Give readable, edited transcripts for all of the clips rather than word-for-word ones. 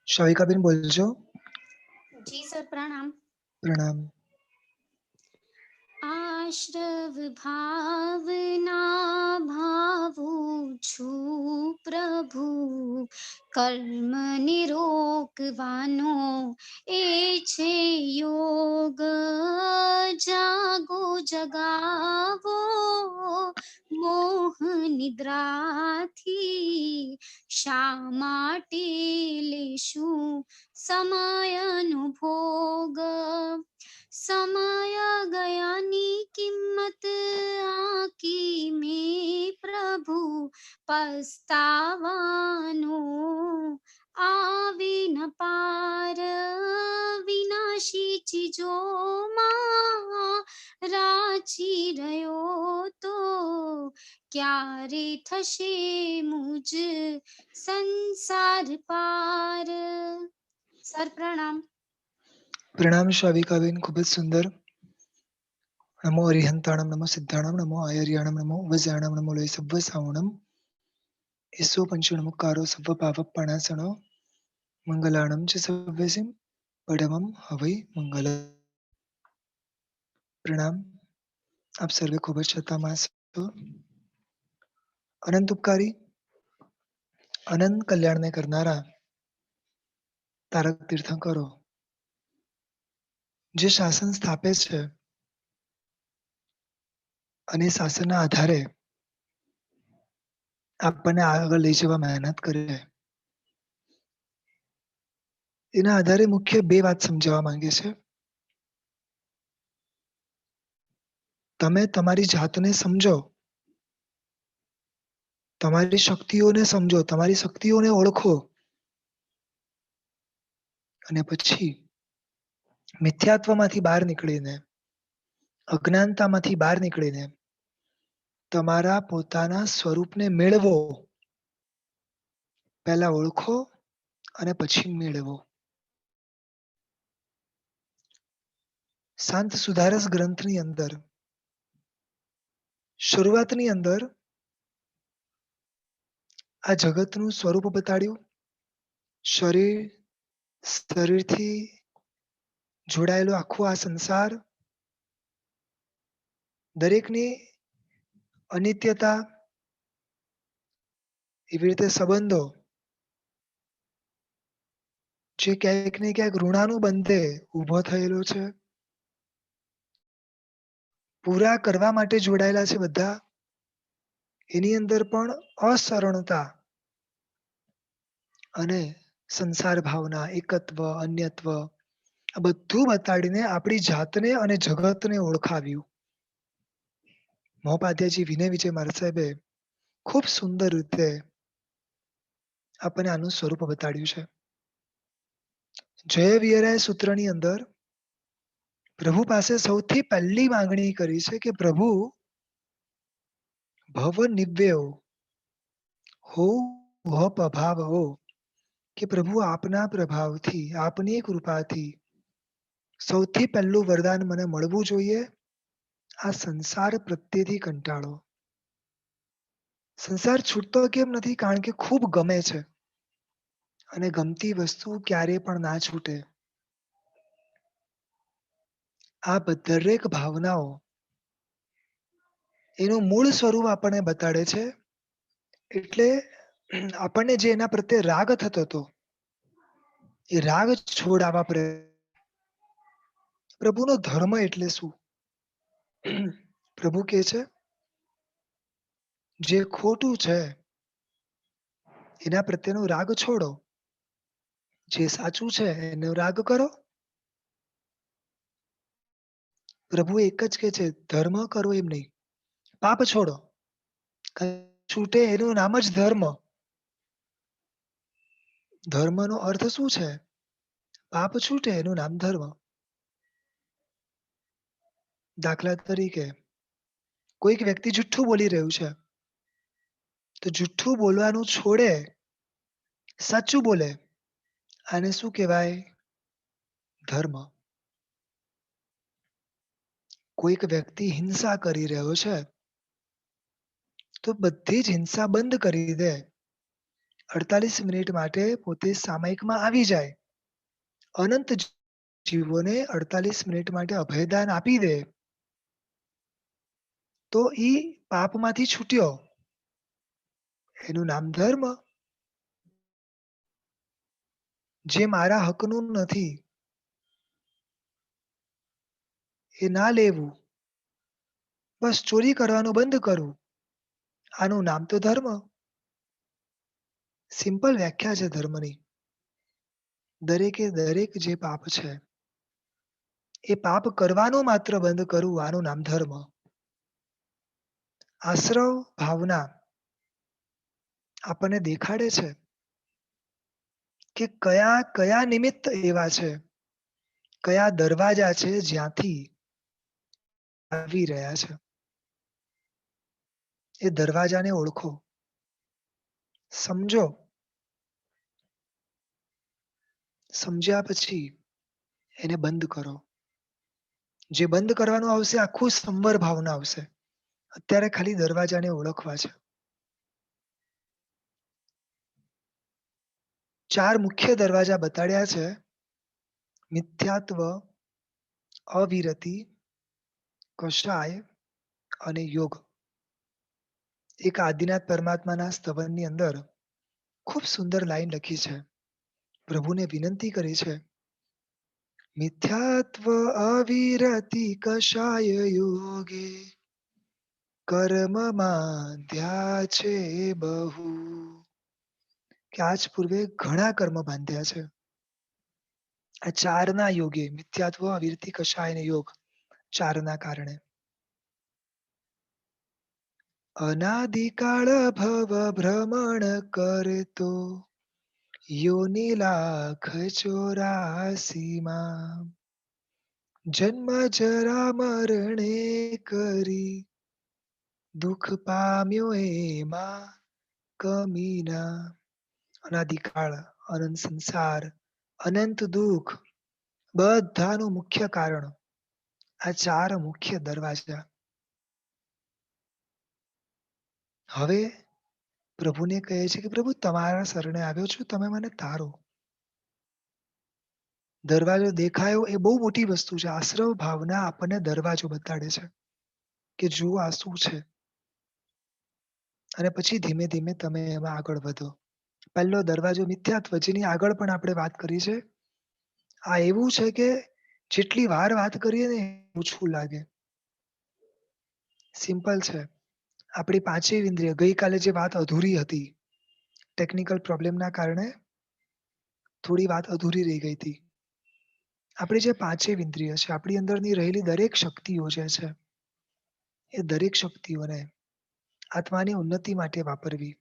શાવિકાબેન બોલજો. જી સર, પ્રણામ. પ્રણામ. આશ્રવ ભાવના ભાવું છું પ્રભુ, કર્મ નિરોકવાનો એ છે યોગ. જાગો જગાવો મોહ નિદ્રાથી, શા માટે લેશું સમયનો ભોગ. સમય ગયાની કિંમત આકી મેં પ્રભુ, પસ્તાવાનો આવી ન પાર. વિનાશી ચીજોમાં રાચી રહ્યો તો, ક્યારે થશે મુજ સંસાર પાર. સર પ્રણામ. પ્રણામ શાવિકાબેન, ખૂબ જ સુંદર. નમો અરિહંતાણમ, નમો સિદ્ધાણમ, નમો આયર્યાણમ, નમો વજ્રાણમ, નમો લોય સવ્વ સાવણમ. ઈસો પંચનમુકારો સવ્વ પાવપણાસણો, મંગલાણમ ચ સવ્યસિમ પડમમ હવૈ મંગલ. પ્રણામ. આપ સર્વે ખૂબ જ શ્રદ્ધામાં છો. અનંત ઉપકારી, અનંત કલ્યાણને કરનારા તારક તીર્થંકરો જે શાસન સ્થાપે છે અને શાસનના આધારે આપણને આગળ લઈ જવા મહેનત કરે, એના આધારે મુખ્ય બે વાત સમજાવવા માંગે છે. તમે તમારી જાતને સમજો, તમારી શક્તિઓને સમજો, તમારી શક્તિઓને ઓળખો, અને પછી મિથ્યાત્વમાંથી બહાર નીકળીને, અજ્ઞાનતામાંથી બહાર નીકળીને તમારા પોતાના સ્વરૂપને મેળવો. પહેલા ઓળખો અને પછી મેળવો. શાંત સુધારસ ગ્રંથની અંદર શરૂઆતની અંદર આ જગતનું સ્વરૂપ બતાડ્યું. શરીરથી જોડાયેલો આખો આ સંસાર, દરેકની અનિત્યતા, એવી રીતે સંબંધો જે ક્યાંક ને ક્યાંક ઋણાનું બંધે ઊભો થયેલો છે, પૂરા કરવા માટે જોડાયેલા છે બધા. એની અંદર પણ અસરણતા અને સંસાર ભાવના, એકત્વ, અન્યત્વ, આ બધું બતાડીને આપણી જાતને અને જગતને ઓળખાવ્યું. મહોપાધ્યાયજી વિનય વિજય મહારાજ સાહેબે ખૂબ સુંદર રીતે આપણને આનું સ્વરૂપ બતાડ્યું છે. જય વિયરાય સૂત્રની અંદર પ્રભુ પાસે સૌથી પહેલી માંગણી કરી છે કે પ્રભુ ભવ નિવ્યયો હો વપ અભાવ હો, કે પ્રભુ આપના પ્રભાવથી, આપની કૃપાથી સૌથી પહેલું વરદાન મને મળવું જોઈએ, આ સંસાર પ્રત્યેથી કંટાળો. સંસાર છૂટતો કેમ નથી? કારણ કે ખૂબ ગમે છે, અને ગમતી વસ્તુ ક્યારે પણ ના છૂટે. આ દરેક ભાવનાઓ એનું મૂળ સ્વરૂપ આપણને બતાડે છે. એટલે આપણને જે એના પ્રત્યે રાગ થતો હતો, એ રાગ છોડાવવા પ્રભુનો ધર્મ એટલે શું? પ્રભુ કહે છે જે ખોટું છે એના પ્રત્યેનો રાગ છોડો, જે સાચું છે એનો રાગ કરો. પ્રભુ એક જ કહે છે ધર્મ કરો એમ નહીં, પાપ છોડો. છૂટે એનું નામ જ ધર્મ. ધર્મનો અર્થ શું છે? પાપ છૂટે એનું નામ ધર્મ. દાખલા તરીકે કોઈક વ્યક્તિ જુઠ્ઠું બોલી રહ્યું છે, તો જુઠ્ઠું બોલવાનું છોડે, સાચું બોલે, આને શું કહેવાય? ધર્મ. કોઈક વ્યક્તિ હિંસા કરી રહ્યો છે, તો બધી જ હિંસા બંધ કરી દે 48 મિનિટ માટે પોતે સામાયિકમાં આવી જાય, અનંત જીવોને 48 મિનિટ માટે અભયદાન આપી દે, તો ઈ પાપમાંથી છૂટ્યો. એનું નામ ધર્મ. જે મારા હકનું નથી એ ના લેવું, બસ ચોરી કરવાનું બંધ કરવું, આનું નામ તો ધર્મ. સિમ્પલ વ્યાખ્યા છે ધર્મની. દરેકે દરેક જે પાપ છે એ પાપ કરવાનું માત્ર બંધ કરવું, આનું નામ ધર્મ. આશ્રવ ભાવના આપણને દેખાડે છે કે કયા કયા નિમિત્ત એવા છે, કયા દરવાજા છે જ્યાંથી આવી રહ્યા છે. એ દરવાજાને ઓળખો, સમજો, સમજ્યા પછી એને બંધ કરો. જે બંધ કરવાનું આવશે આખું સંવર ભાવના આવશે. અત્યારે ખાલી દરવાજાને ઓળખવા છે. 4 મુખ્ય દરવાજા બતાડ્યા છે: મિથ્યાત્વ, અવિરતિ, કષાય અને યોગ. એક આદિનાથ પરમાત્માના સ્તવનની અંદર ખૂબ સુંદર લાઈન લખી છે. પ્રભુને વિનંતી કરી છે, મિથ્યાત્વ અવિરતિ કષાય યોગે કર્મમાં ધ્યા છે બહુ. કે આજ પૂર્વે ઘણા કર્મ બાંધ્યા છે. આ 4ના યોગે, મિથ્યાત્વ, અવિરતિ, કષાય અને યોગ, 4ના કારણે. અનાદિકાળ ભવ ભ્રમણ કરતો યોનિ લાખ 84 માં જન્મ જરા મરણે કરી દુઃખ પામ્યો એમાં કમીના. અનાદિકાળ, અનંત સંસાર, અનંત દુઃખ, બધાનું મુખ્ય કારણ આ 4 મુખ્ય દરવાજા. હવે પ્રભુને કહે છે કે પ્રભુ તમારા શરણે આવ્યો છું, તમે મને તારો. દરવાજો દેખાયો એ બહુ મોટી વસ્તુ છે. આશ્રવ ભાવના આપણને દરવાજો બતાડે છે કે જુઓ આ શું છે, અને પછી ધીમે ધીમે તમે એમાં આગળ વધો. પહેલો દરવાજો મિથ્યાત્વ, જેની આગળ પણ આપણે વાત કરી છે. આ એવું છે કે જેટલી વાર વાત કરીએ ને ઓછું લાગે. સિમ્પલ છે. આપણી 5 ઇન્દ્રિય, ગઈકાલે જે વાત અધૂરી હતી, ટેકનિકલ પ્રોબ્લેમના કારણે થોડી વાત અધૂરી રહી ગઈ હતી. આપણી જે 5 ઇન્દ્રિય છે, આપણી અંદરની રહેલી દરેક શક્તિઓ જે છે, એ દરેક શક્તિઓને આત્માની ઉન્નતિ માટે વાપરવી.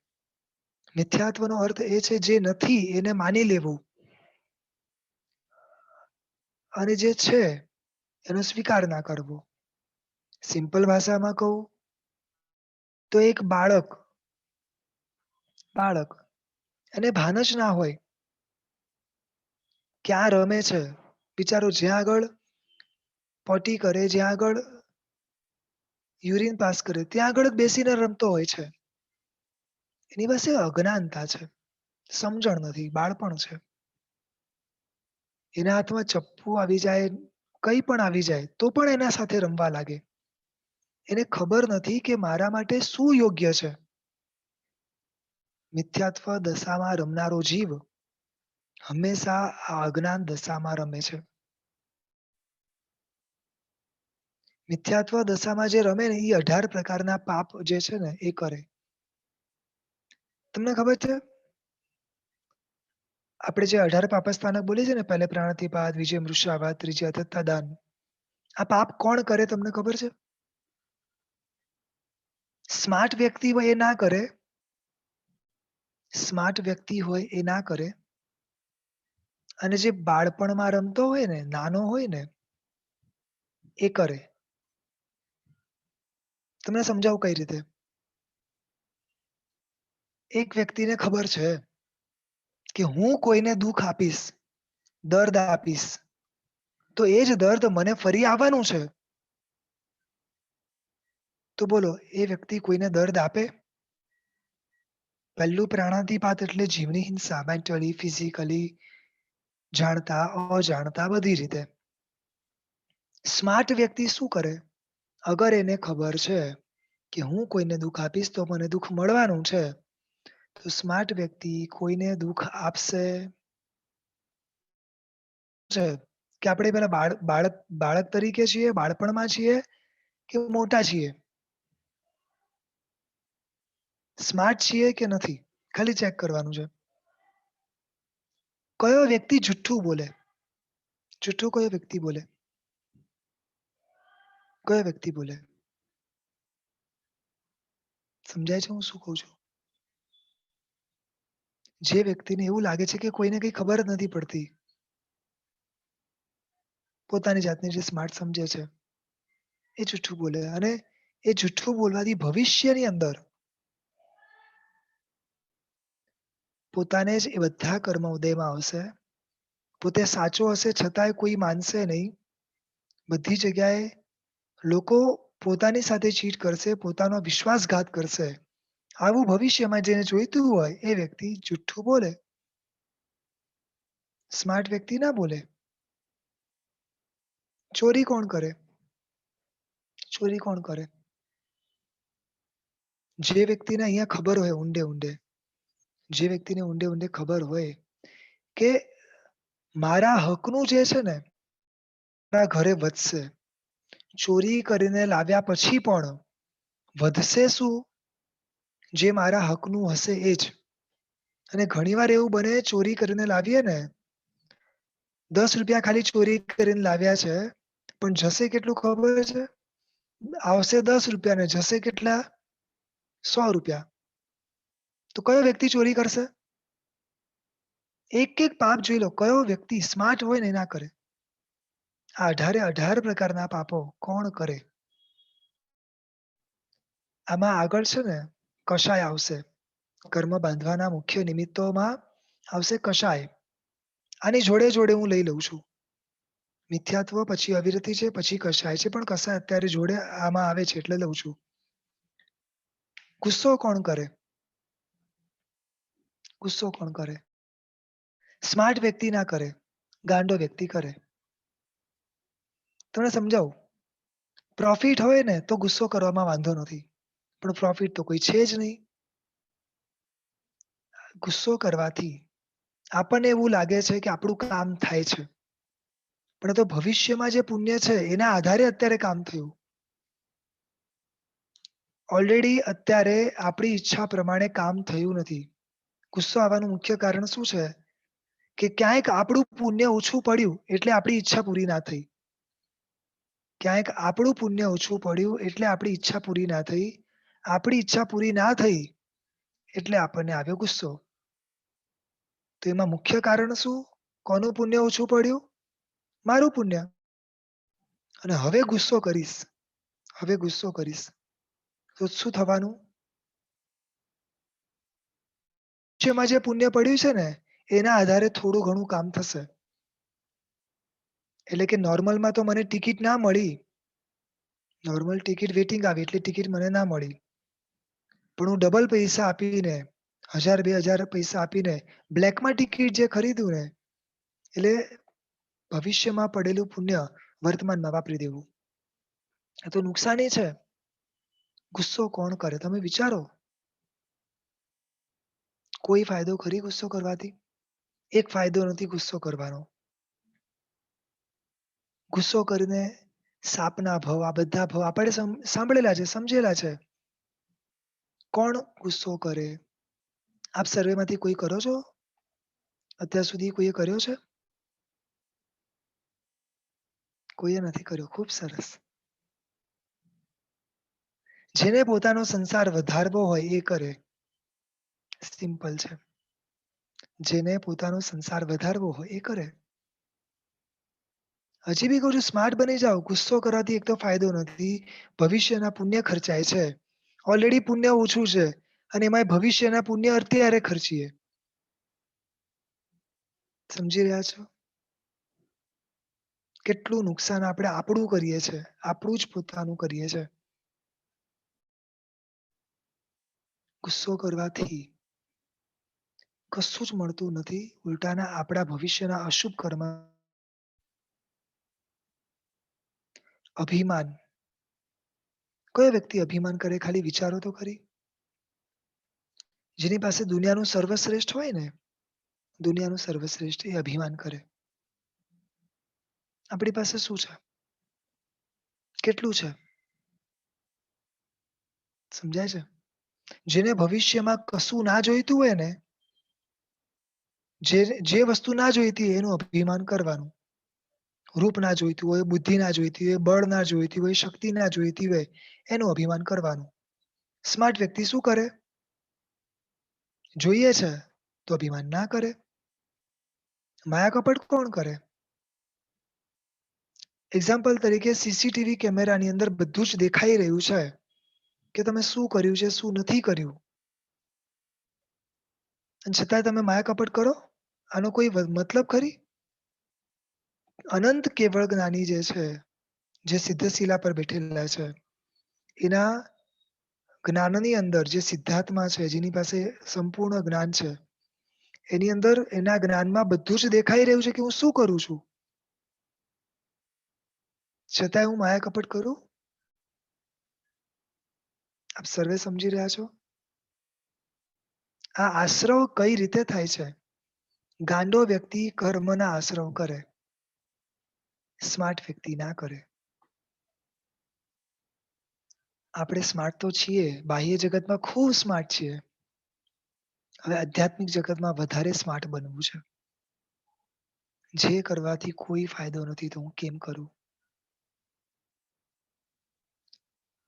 મિથ્યાત્વનો અર્થ એ છે જે નથી એને માની લેવું, અને જે છે એનો સ્વીકાર ના કરવો. સિમ્પલ ભાષામાં કહું તો એક બાળક એને ભાન જ ના હોય ક્યાં રમે છે. બિચારો જ્યાં આગળ પોટી કરે, જ્યાં આગળ યુરિન પાસ કરે, ત્યાં આગળ જ બેસીને રમતો હોય છે. એની પાસે અજ્ઞાનતા છે, સમજણ નથી, બાળપણ છે. એના હાથમાં ચપ્પુ આવી જાય, કંઈ પણ આવી જાય તો પણ એના સાથે રમવા લાગે. એને ખબર નથી કે મારા માટે શું યોગ્ય છે. મિથ્યાત્વ દશામાં રમનારો જીવ હંમેશા આ અજ્ઞાન દશામાં રમે છે. મિથ્યાત્વ દશામાં જે રમે ને એ 18 પ્રકારના પાપ જે છે ને એ કરે. તમને ખબર છે આપણે જે 18 પાપસ્થાનક બોલીએ છીએ ને, પહેલે પ્રાણાતિપાત, બીજે મૃષાવાત, ત્રીજે અથત્તાદાન, આ પાપ કોણ કરે તમને ખબર છે? સ્માર્ટ વ્યક્તિ હોય એ ના કરે. સ્માર્ટ વ્યક્તિ હોય એ ના કરે. અને જે બાળપણમાં રમતો હોય ને, નાનો હોય ને, એ કરે. તમને સમજાવું કઈ રીતે. એક વ્યક્તિને ખબર છે કે હું કોઈને દુઃખ આપીશ, દર્દ આપીશ, તો એ જ દર્દ મને ફરી આવવાનું છે. તો બોલો, એ વ્યક્તિ કોઈને દર્દ આપે? પહેલું પ્રાણાતિપાત એટલે જીવની હિંસા, મેન્ટલી, ફિઝિકલી, જાણતા, અજાણતા બધી રીતે. સ્માર્ટ વ્યક્તિ શું કરે? અગર એને ખબર છે કે હું કોઈને દુઃખ આપીશ તો મને દુઃખ મળવાનું છે, તો સ્માર્ટ વ્યક્તિ કોઈને દુઃખ આપશે છે કે આપણે પેલા બાળક તરીકે છીએ, બાળપણમાં છીએ કે મોટા છીએ? સ્માર્ટ છીએ કે નથી? ખાલી ચેક કરવાનું છે. કયો વ્યક્તિ જુઠ્ઠું બોલે? જુઠ્ઠું કયો વ્યક્તિ બોલે? કયો વ્યક્તિ બોલે? સમજાય છે હું શું કહું છું? જે વ્યક્તિને એવું લાગે છે કે કોઈને કંઈ ખબર જ નથી પડતી. પોતાની જાતને જે સ્માર્ટ સમજે છે, એ જુઠ્ઠું બોલે અને એ જુઠ્ઠું બોલવાથી ભવિષ્યની અંદર પોતાને જ એ બધા કર્મ ઉદયમાં આવશે. પોતે સાચો હશે છતાંય કોઈ માનશે નહીં. બધી જગ્યાએ લોકો પોતાની સાથે ચીટ કરશે, પોતાનો વિશ્વાસઘાત કરશે. આવું ભવિષ્યમાં જેને જોઈતું હોય એ વ્યક્તિ જુઠ્ઠું બોલે. સ્માર્ટ વ્યક્તિ ના બોલે. ચોરી કોણ કરે? ચોરી કોણ કરે? જે વ્યક્તિને અહીંયા ખબર હોય ઊંડે-ઊંડે, જે વ્યક્તિને ઊંડે-ઊંડે ખબર હોય કે મારા હકનું જે છે ને, મારા ઘરે વધશે. ચોરી કરીને લાવ્યા પછી પણ વધશે શું? જે મારા હકનું હશે એ જ. અને ઘણીવાર એવું બને ચોરી કરીને લાવીએ ને, ₹10 ખાલી ચોરી કરીને લાવ્યા છે, પણ જશે કેટલું ખબર છે? આવશે ₹10 ને જશે કેટલા? ₹100. તો કયો વ્યક્તિ ચોરી કરશે? એક-એક પાપ જોઈ લો, કયો વ્યક્તિ સ્માર્ટ હોય ને એ ના કરે. આ 18 પ્રકારના પાપો કોણ કરે? આમાં આગળ છે ને કષાય આવશે. કર્મ બાંધવાના મુખ્ય નિમિત્તોમાં આવશે કષાય. આની જોડે-જોડે હું લઈ લઉં છું. મિથ્યાત્વ, પછી અવિરતિ છે, પછી કષાય છે, પણ કષાય અત્યારે જોડે આમાં આવે છે એટલે લઉં છું. ગુસ્સો કોણ કરે? ગુસ્સો કોણ કરે? સ્માર્ટ વ્યક્તિ ના કરે, ગાંડો વ્યક્તિ કરે. તમને સમજાવું. પ્રોફિટ હોય ને તો ગુસ્સો કરવામાં વાંધો નથી. પણ પ્રોફિટ તો કોઈ છે જ નહીં. ગુસ્સો કરવાથી આપણને એવું લાગે છે કે આપણું કામ થાય છે. પણ એ તો ભવિષ્યમાં જે પુણ્ય છે એના આધારે અત્યારે કામ થયું. ઓલરેડી અત્યારે આપણી ઈચ્છા પ્રમાણે કામ થયું નથી. ગુસ્સો આવવાનું મુખ્ય કારણ શું છે? કે ક્યાંક આપણું પુણ્ય ઓછું પડ્યું એટલે આપણી ઈચ્છા પૂરી ના થઈ. ક્યાંક આપણું પુણ્ય ઓછું પડ્યું એટલે આપણી ઈચ્છા પૂરી ના થઈ. આપણી ઈચ્છા પૂરી ના થઈ એટલે આપણને આવ્યો ગુસ્સો. તો એમાં મુખ્ય કારણ શું? કોનું પુણ્ય ઓછું પડ્યું? મારું પુણ્ય. અને હવે ગુસ્સો કરીશ, હવે ગુસ્સો કરીશ. તો શું થવાનું? ભવિષ્યમાં જે પુણ્ય પડ્યું છે ને એના આધારે થોડું ઘણું કામ થશે. એટલે કે નોર્મલમાં તો મને ટિકિટ ના મળી. નોર્મલ ટિકિટ વેટિંગ આવી એટલે ટિકિટ મને ના મળી. પણ હું ડબલ પૈસા આપીને 1000-2000 પૈસા આપીને બ્લેકમાં ટિકિટ જે ખરીદ્યું ને એટલે ભવિષ્યમાં પડેલું પુણ્ય વર્તમાનમાં વાપરી દેવું. આ તો નુકસાની છે. ગુસ્સો કોણ કરે? તમે વિચારો. કોઈ ફાયદો ખરી ગુસ્સો કરવાથી? એક ફાયદો નથી ગુસ્સો કરવાનો. ગુસ્સો કરીને સાપના ભવ, આ બધા ભવ આપણે સાંભળેલા છે, સમજેલા છે. કોણ ગુસ્સો કરે? આપ સર્વેમાંથી કોઈ કરો છો? અત્યાર સુધી કોઈએ કર્યો છે? કોઈએ નથી કર્યો. ખૂબ સરસ. જેને પોતાનો સંસાર વધારવો હોય એ કરે. સિમ્પલ છે. જેને પોતાનો સંસાર વધારવો હોય એ કરે. હજી બી કહું છું સ્માર્ટ બની જાઓ. ગુસ્સો કરવાથી એક તો ફાયદો નથી. ભવિષ્યના પુણ્ય ખર્ચાય છે. ઓલરેડી પુણ્ય ઓછું છે અને એમાંય ભવિષ્યના પુણ્ય અત્યારે ખર્ચીએ. સમજી રહ્યા છો? કેટલું નુકસાન આપણે આપણું કરીએ છે. આપણું જ પોતાનું કરીએ છે. ગુસ્સો કરવાથી કશું જ મળતું નથી. ઉલટાના આપણા ભવિષ્યના અશુભ કર્મ, અભિમાન. કયો વ્યક્તિ અભિમાન કરે? ખાલી વિચારો તો ખરી. જેની પાસે દુનિયાનું સર્વશ્રેષ્ઠ હોય ને, દુનિયાનું સર્વશ્રેષ્ઠ એ અભિમાન કરે. આપણી પાસે શું છે? કેટલું છે? સમજાય છે? જેને ભવિષ્યમાં કશું ના જોઈતું હોય ને, જે વસ્તુ ના જોઈતી હોય એનું અભિમાન કરવાનું. રૂપ ના જોઈતું હોય, બુદ્ધિ ના જોઈતી હોય, બળ ના જોઈતી હોય, શક્તિ ના જોઈતી હોય, એનું અભિમાન કરવાનું. સ્માર્ટ વ્યક્તિ શું કરે? જોઈએ છે તો અભિમાન ના કરે. માયા કપટ કોણ કરે? એક્ઝામ્પલ તરીકે સીસીટીવી કેમેરાની અંદર બધું જ દેખાઈ રહ્યું છે કે તમે શું કર્યું છે, શું નથી કર્યું. અને છતાંય તમે માયા કપટ કરો? આનો કોઈ મતલબ ખરી? અનંત કેવળ જ્ઞાની જે છે, જે સિદ્ધશિલા પર બેઠેલા છે, એના જ્ઞાનની અંદર જે સિદ્ધાર્થમાં છે, જેની પાસે સંપૂર્ણ જ્ઞાન છે, એની અંદર એના જ્ઞાનમાં બધું જ દેખાઈ રહ્યું છે કે હું શું કરું છું. છતાંય હું માયા કપટ કરું? આપ સર્વે સમજી રહ્યા છો? આ આશ્રવ કઈ રીતે થાય છે? ગાંડો વ્યક્તિ કર્મના આશ્રવ કરે, સ્માર્ટ વ્યક્તિ ના કરે. આપણે સ્માર્ટ તો છીએ, બાહ્ય જગતમાં ખૂબ સ્માર્ટ છીએ. હવે આધ્યાત્મિક જગતમાં વધારે સ્માર્ટ બનવું છે. જે કરવાથી કોઈ ફાયદો નથી તો હું કેમ કરું?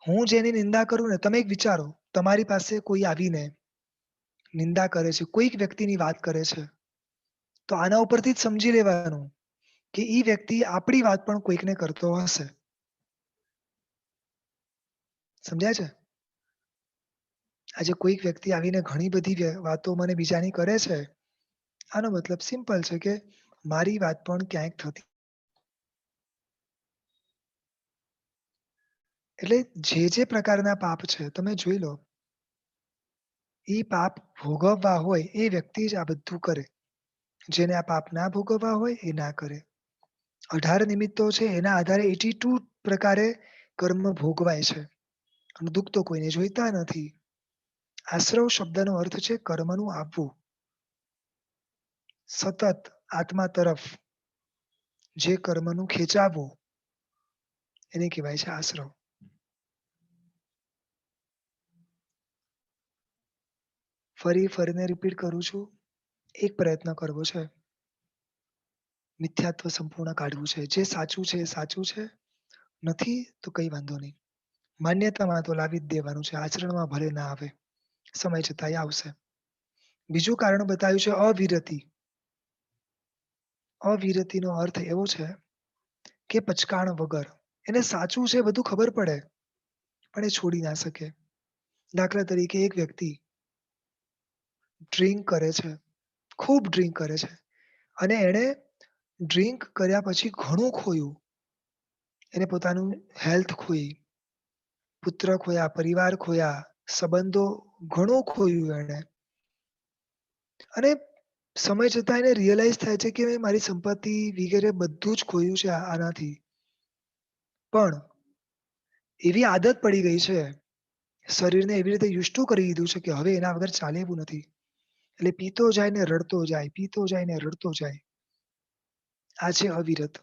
હું જેની નિંદા કરું ને, તમે એક વિચારો, તમારી પાસે કોઈ આવીને નિંદા કરે છે, કોઈક વ્યક્તિની વાત કરે છે, તો આના ઉપરથી જ સમજી લેવાનું કે ઈ વ્યક્તિ આપણી વાત પણ કોઈકને કરતો હશે. સમજાય છે? આજે કોઈક વ્યક્તિ આવીને ઘણી બધી વાતો મને બીજાની કરે છે, આનો મતલબ સિમ્પલ છે કે મારી વાત પણ ક્યાંક થતી. એટલે જે પ્રકારના પાપ છે તમે જોઈ લો, ઈ પાપ ભોગવવા હોય એ વ્યક્તિ જ આ બધું કરે. જેને આ પાપ ના ભોગવવા હોય એ ના કરે. 18 નિમિત્તો છે એના આધારે 82 પ્રકારે કર્મ ભોગવાય છે. અને દુઃખ તો કોઈને જોઈતા નથી. આશ્રવ શબ્દનો અર્થ છે કર્મનું આપવું. સતત આત્મા તરફ જે કર્મનું ખેંચાવવું, એને કહેવાય છે આશ્રવ. ફરીને રિપીટ કરું છું. એક પ્રયત્ન કરવો છે. મિથ્યાત્વ સંપૂર્ણ કાઢવું છે. જે સાચું છે એ સાચું છે. નથી તો કઈ વાંધો નહીં. માન્યતામાં તો લાવી જ દેવાનું છે. આચરણમાં ભલે ના આવે. સમય જતાં આવશે. બીજું કારણ બતાવ્યું છે અવિરતિ. અવિરતિનો અર્થ એવો છે કે પચકાણ વગર. એને સાચું છે બધું ખબર પડે, પણ એ છોડી ના શકે. દાખલા તરીકે એક વ્યક્તિ ડ્રિંક કરે છે, ખૂબ ડ્રિંક કરે છે અને એણે ડ્રિંક કર્યા પછી ઘણું ખોયું. એને પોતાનું હેલ્થ ખોઈ, પુત્ર ખોયા, પરિવાર ખોયા, સંબંધો ઘણું ખોયું એણે. અને સમય જતાં એને રિયલાઈઝ થાય છે કે મેં મારી સંપત્તિ વગેરે બધું જ ખોયું છે આનાથી. પણ એવી આદત પડી ગઈ છે, શરીરને એવી રીતે યુસ્ટુ કરી દીધું છે કે હવે એના વગર ચાલે એવું નથી. એટલે પીતો જાય ને રડતો જાય, પીતો જાય ને રડતો જાય. આ છે અવિરત.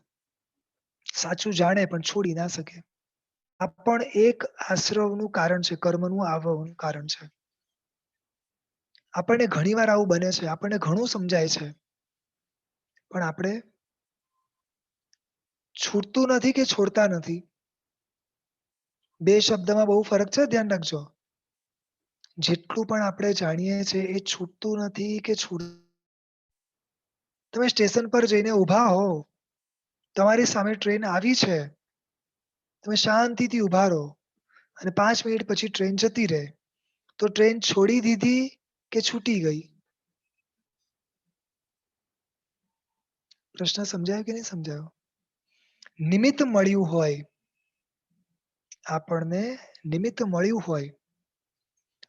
સાચું જાણે પણ છોડી ના શકે. આ પણ એક આશ્રવનું કારણ છે, કર્મનું આવવાનું કારણ છે. આપણને ઘણીવાર આવું બને છે, આપણને ઘણું સમજાય છે. પણ આપણે છૂટતું નથી કે છોડતા નથી. 2 શબ્દમાં બહુ ફરક છે, ધ્યાન રાખજો. જેટલું પણ આપણે જાણીએ છીએ એ છૂટતું નથી કે તમે સ્ટેશન પર જઈને ઊભા હો, તમારી સામે ટ્રેન આવી છે, તમે શાંતિથી ઊભા રહો અને 5 મિનિટ પછી ટ્રેન જતી રહે, તો ટ્રેન છોડી દીધી કે છૂટી ગઈ? પ્રશ્ન સમજાયો કે નહીં સમજાયો? નિમિત્ત મળ્યું હોય, આપણને નિમિત્ત મળ્યું હોય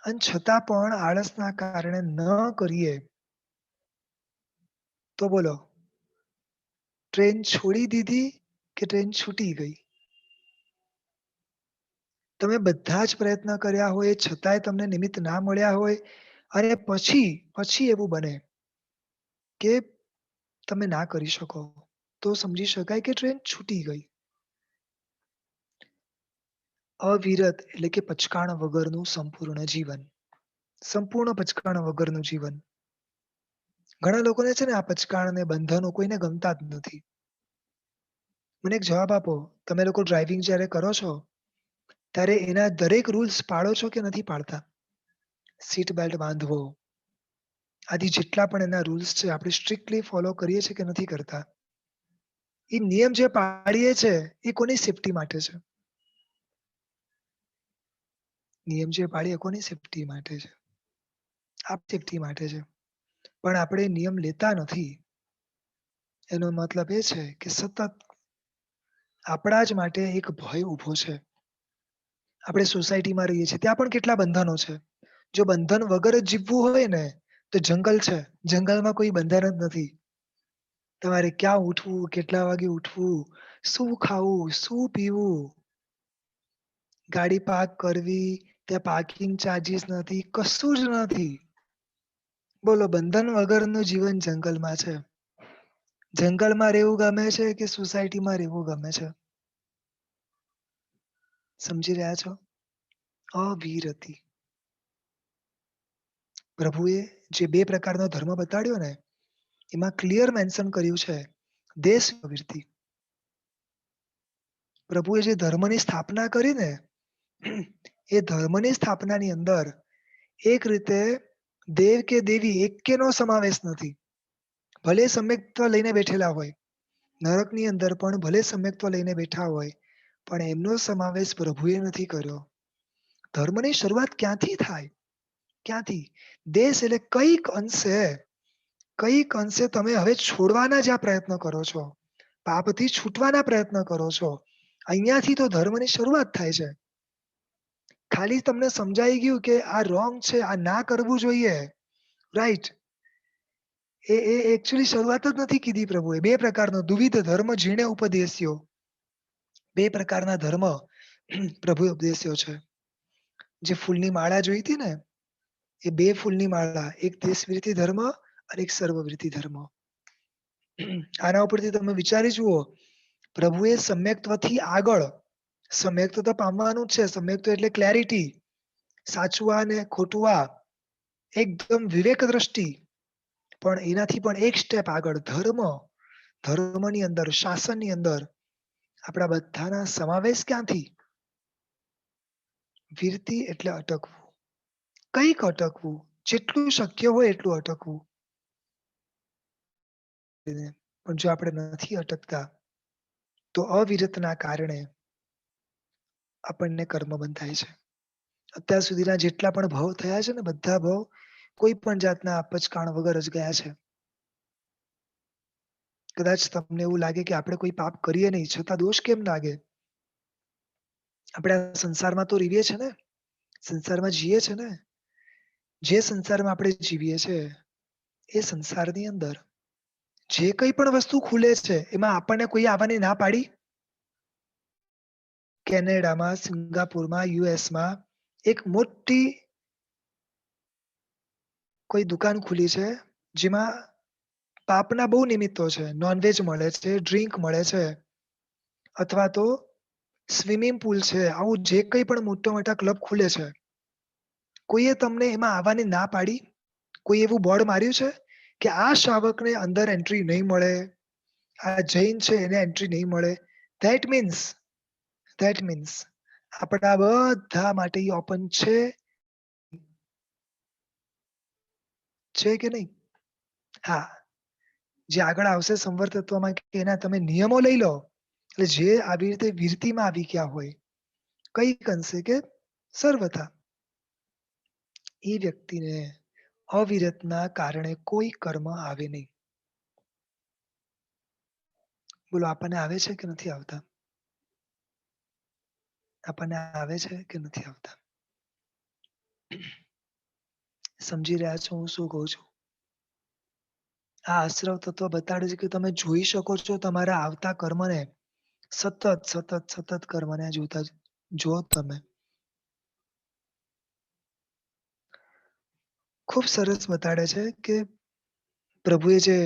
અને છતાં પણ આળસના કારણે ન કરીએ, તો બોલો, ટ્રેન છોડી દીધી કે ટ્રેન છૂટી ગઈ? તમે બધા જ પ્રયત્ન કર્યા હોય, છતાંય તમને નિમિત્ત ના મળ્યા હોય અને પછી એવું બને કે તમે ના કરી શકો, તો સમજી શકાય કે ટ્રેન છૂટી ગઈ. અવિરત એટલે કે પચકાણ વગરનું સંપૂર્ણ જીવન. સંપૂર્ણ પચકાણ વગરનું જીવન. ઘણા લોકોને છે ને આ પચકાણ અને બંધનો કોઈને ગમતા જ નથી. મને એક જવાબ આપો, તમે લોકો ડ્રાઇવિંગ જ્યારે કરો છો, ત્યારે એના દરેક રૂલ્સ પાળો છો કે નથી પાળતા? સીટ બેલ્ટ બાંધવો, આદિ જેટલા પણ એના રૂલ્સ છે, આપણે સ્ટ્રિક્ટલી ફોલો કરીએ છીએ કે નથી કરતા? એ નિયમ જે પાડીએ છે, એ કોની સેફ્ટી માટે છે? નિયમ જે પાડીએ કોની સેફ્ટી માટે છે? આપ સેફ્ટી માટે છે. પણ આપણે નિયમ લેતા નથી. એનો મતલબ એ છે કે સતત આપણા જ માટે એક ભય ઊભો છે. આપણે સોસાયટીમાં રહીએ છીએ, ત્યાં પણ કેટલા બંધનો છે. જો બંધન વગર જ જીવવું હોય ને, તો જંગલ છે. જંગલમાં કોઈ બંધન જ નથી. તમારે ક્યાં ઉઠવું, કેટલા વાગે ઉઠવું, શું ખાવું, શું પીવું, ગાડી પાર્ક કરવી, ત્યાં પાર્કિંગ ચાર્જીસ નથી, કશું જ નથી. બોલો, બંધન વગરનું જીવન જંગલમાં છે. જંગલમાં રહેવું ગમે છે કે સોસાયટીમાં રહેવું ગમે છે? સમજી રહ્યા છો? અવિરતિ. પ્રભુએ જે 2 પ્રકારનો ધર્મ બતાડ્યો ને, એમાં ક્લિયર મેન્શન કર્યું છે દેશવિરતિ. પ્રભુએ જે ધર્મની સ્થાપના કરી ને, એ ધર્મની સ્થાપનાની અંદર એક રીતે દેવ કે દેવી એકેયનો સમાવેશ નથી. ભલે સમ્યક્ત્વ લઈને બેઠેલા હોય, નરકની અંદર પણ ભલે સમ્યક્ત્વ લઈને બેઠા હોય, પણ એમનો સમાવેશ પ્રભુએ નથી કર્યો. ધર્મની શરૂઆત ક્યાંથી થાય? ક્યાંથી? દેશ એટલે કઈક અંશે તમે હવે છોડવાના જ આ પ્રયત્ન કરો છો. પાપથી છૂટવાના પ્રયત્ન કરો છો. અહીંયાથી તો ધર્મની શરૂઆત થાય છે. ખાલી તમને સમજાઈ ગયું કે આ રોંગ છે, આ ના કરવું જોઈએ, રાઈટ? એ એકચ્યુઅલી શરૂઆત જ નથી કીધી પ્રભુએ. 2 પ્રકારનો દ્વિવિધ ધર્મ જીણે ઉપદેશ્યો. 2 પ્રકારના ધર્મ પ્રભુએ ઉપદેશ્યો છે. જે ફૂલની માળા જોઈ હતી ને, એ 2 ફૂલની માળા, એક દેશવિરતી ધર્મ અને એક સર્વવિરતી ધર્મ. આના ઉપરથી તમે વિચારી જુઓ, પ્રભુએ સમ્યક્ત્વથી આગળ, સમ્યક્ત્વ તો પામવાનું જ છે. સમ્યક્ત્વ એટલે ક્લેરિટી, સાચું ને ખોટું એકદમ વિવેક દ્રષ્ટિ. પણ એનાથી પણ એક સ્ટેપ આગળ ધર્મ. ધર્મની અંદર, શાસનની અંદર આપણા બધાના સમાવેશ ક્યાંથી? વિરતિ એટલે અટકવું. કંઈક અટકવું, જેટલું શક્ય હોય એટલું અટકવું. પણ જો આપણે નથી અટકતા, તો અવિરતના કારણે આપણને કર્મ બંધાય છે. અત્યાર સુધીના જેટલા પણ ભવ થયા છે ને, બધા ભવ કોઈ પણ જાતના પચકાણ વગર જ ગયા છે. કદાચ તમને એવું લાગે કે આપણે કોઈ પાપ કરીએ નહીં, છતાં દોષ કેમ લાગે? આપણે આ સંસારમાં તો રહીએ છે ને, સંસારમાં જીવીએ છે ને. જે સંસારમાં આપણે જીવીએ છે, એ સંસારની અંદર જે કંઈ પણ વસ્તુ ખુલે છે, એમાં આપણને કોઈ આવવાની ના પાડી? કેનેડામાં, સિંગાપુરમાં, યુએસમાં એક મોટી કોઈ દુકાન ખુલી છે, જેમાં પાપના બહુ નિમિત્તો છે. નોનવેજ મળે છે, ડ્રિંક મળે છે, અથવા તો સ્વિમિંગ પૂલ છે. આવું જે કંઈ પણ મોટા-મોટા ક્લબ ખુલે છે, કોઈએ તમને એમાં આવવાની ના પાડી? કોઈ એવું બોર્ડ માર્યું છે કે આ શ્રાવકને અંદર એન્ટ્રી નહીં મળે, આ જૈન છે એને એન્ટ્રી નહીં મળે? ધેટ મીન્સ ધેટ મીન્સ આપણા બધા માટે ઈ ઓપન છે કે નહીં? હા, જે આગળ આવશે સંવર તત્વમાં કે એના તમે નિયમો લઈ લો, એટલે જે આવી રીતે વિરતિમાં આવી ગયા હોય, કંઈક અંશે કે સર્વથા, એ વ્યક્તિને અવિરતના કારણે કોઈ કર્મ આવે નહીં. બોલો, આપણને આવે છે કે નથી આવતા? આપણને આવે છે કે નથી આવતા? સમજી રહ્યા છો હું શું કહું છું? આ આશ્રવ તત્વ બતાડે છે કે તમે જોઈ શકો છો તમારા આવતા કર્મને, સતત કર્મને જોતા જો તમે. ખૂબ સરસ બતાડે છે કે પ્રભુએ જે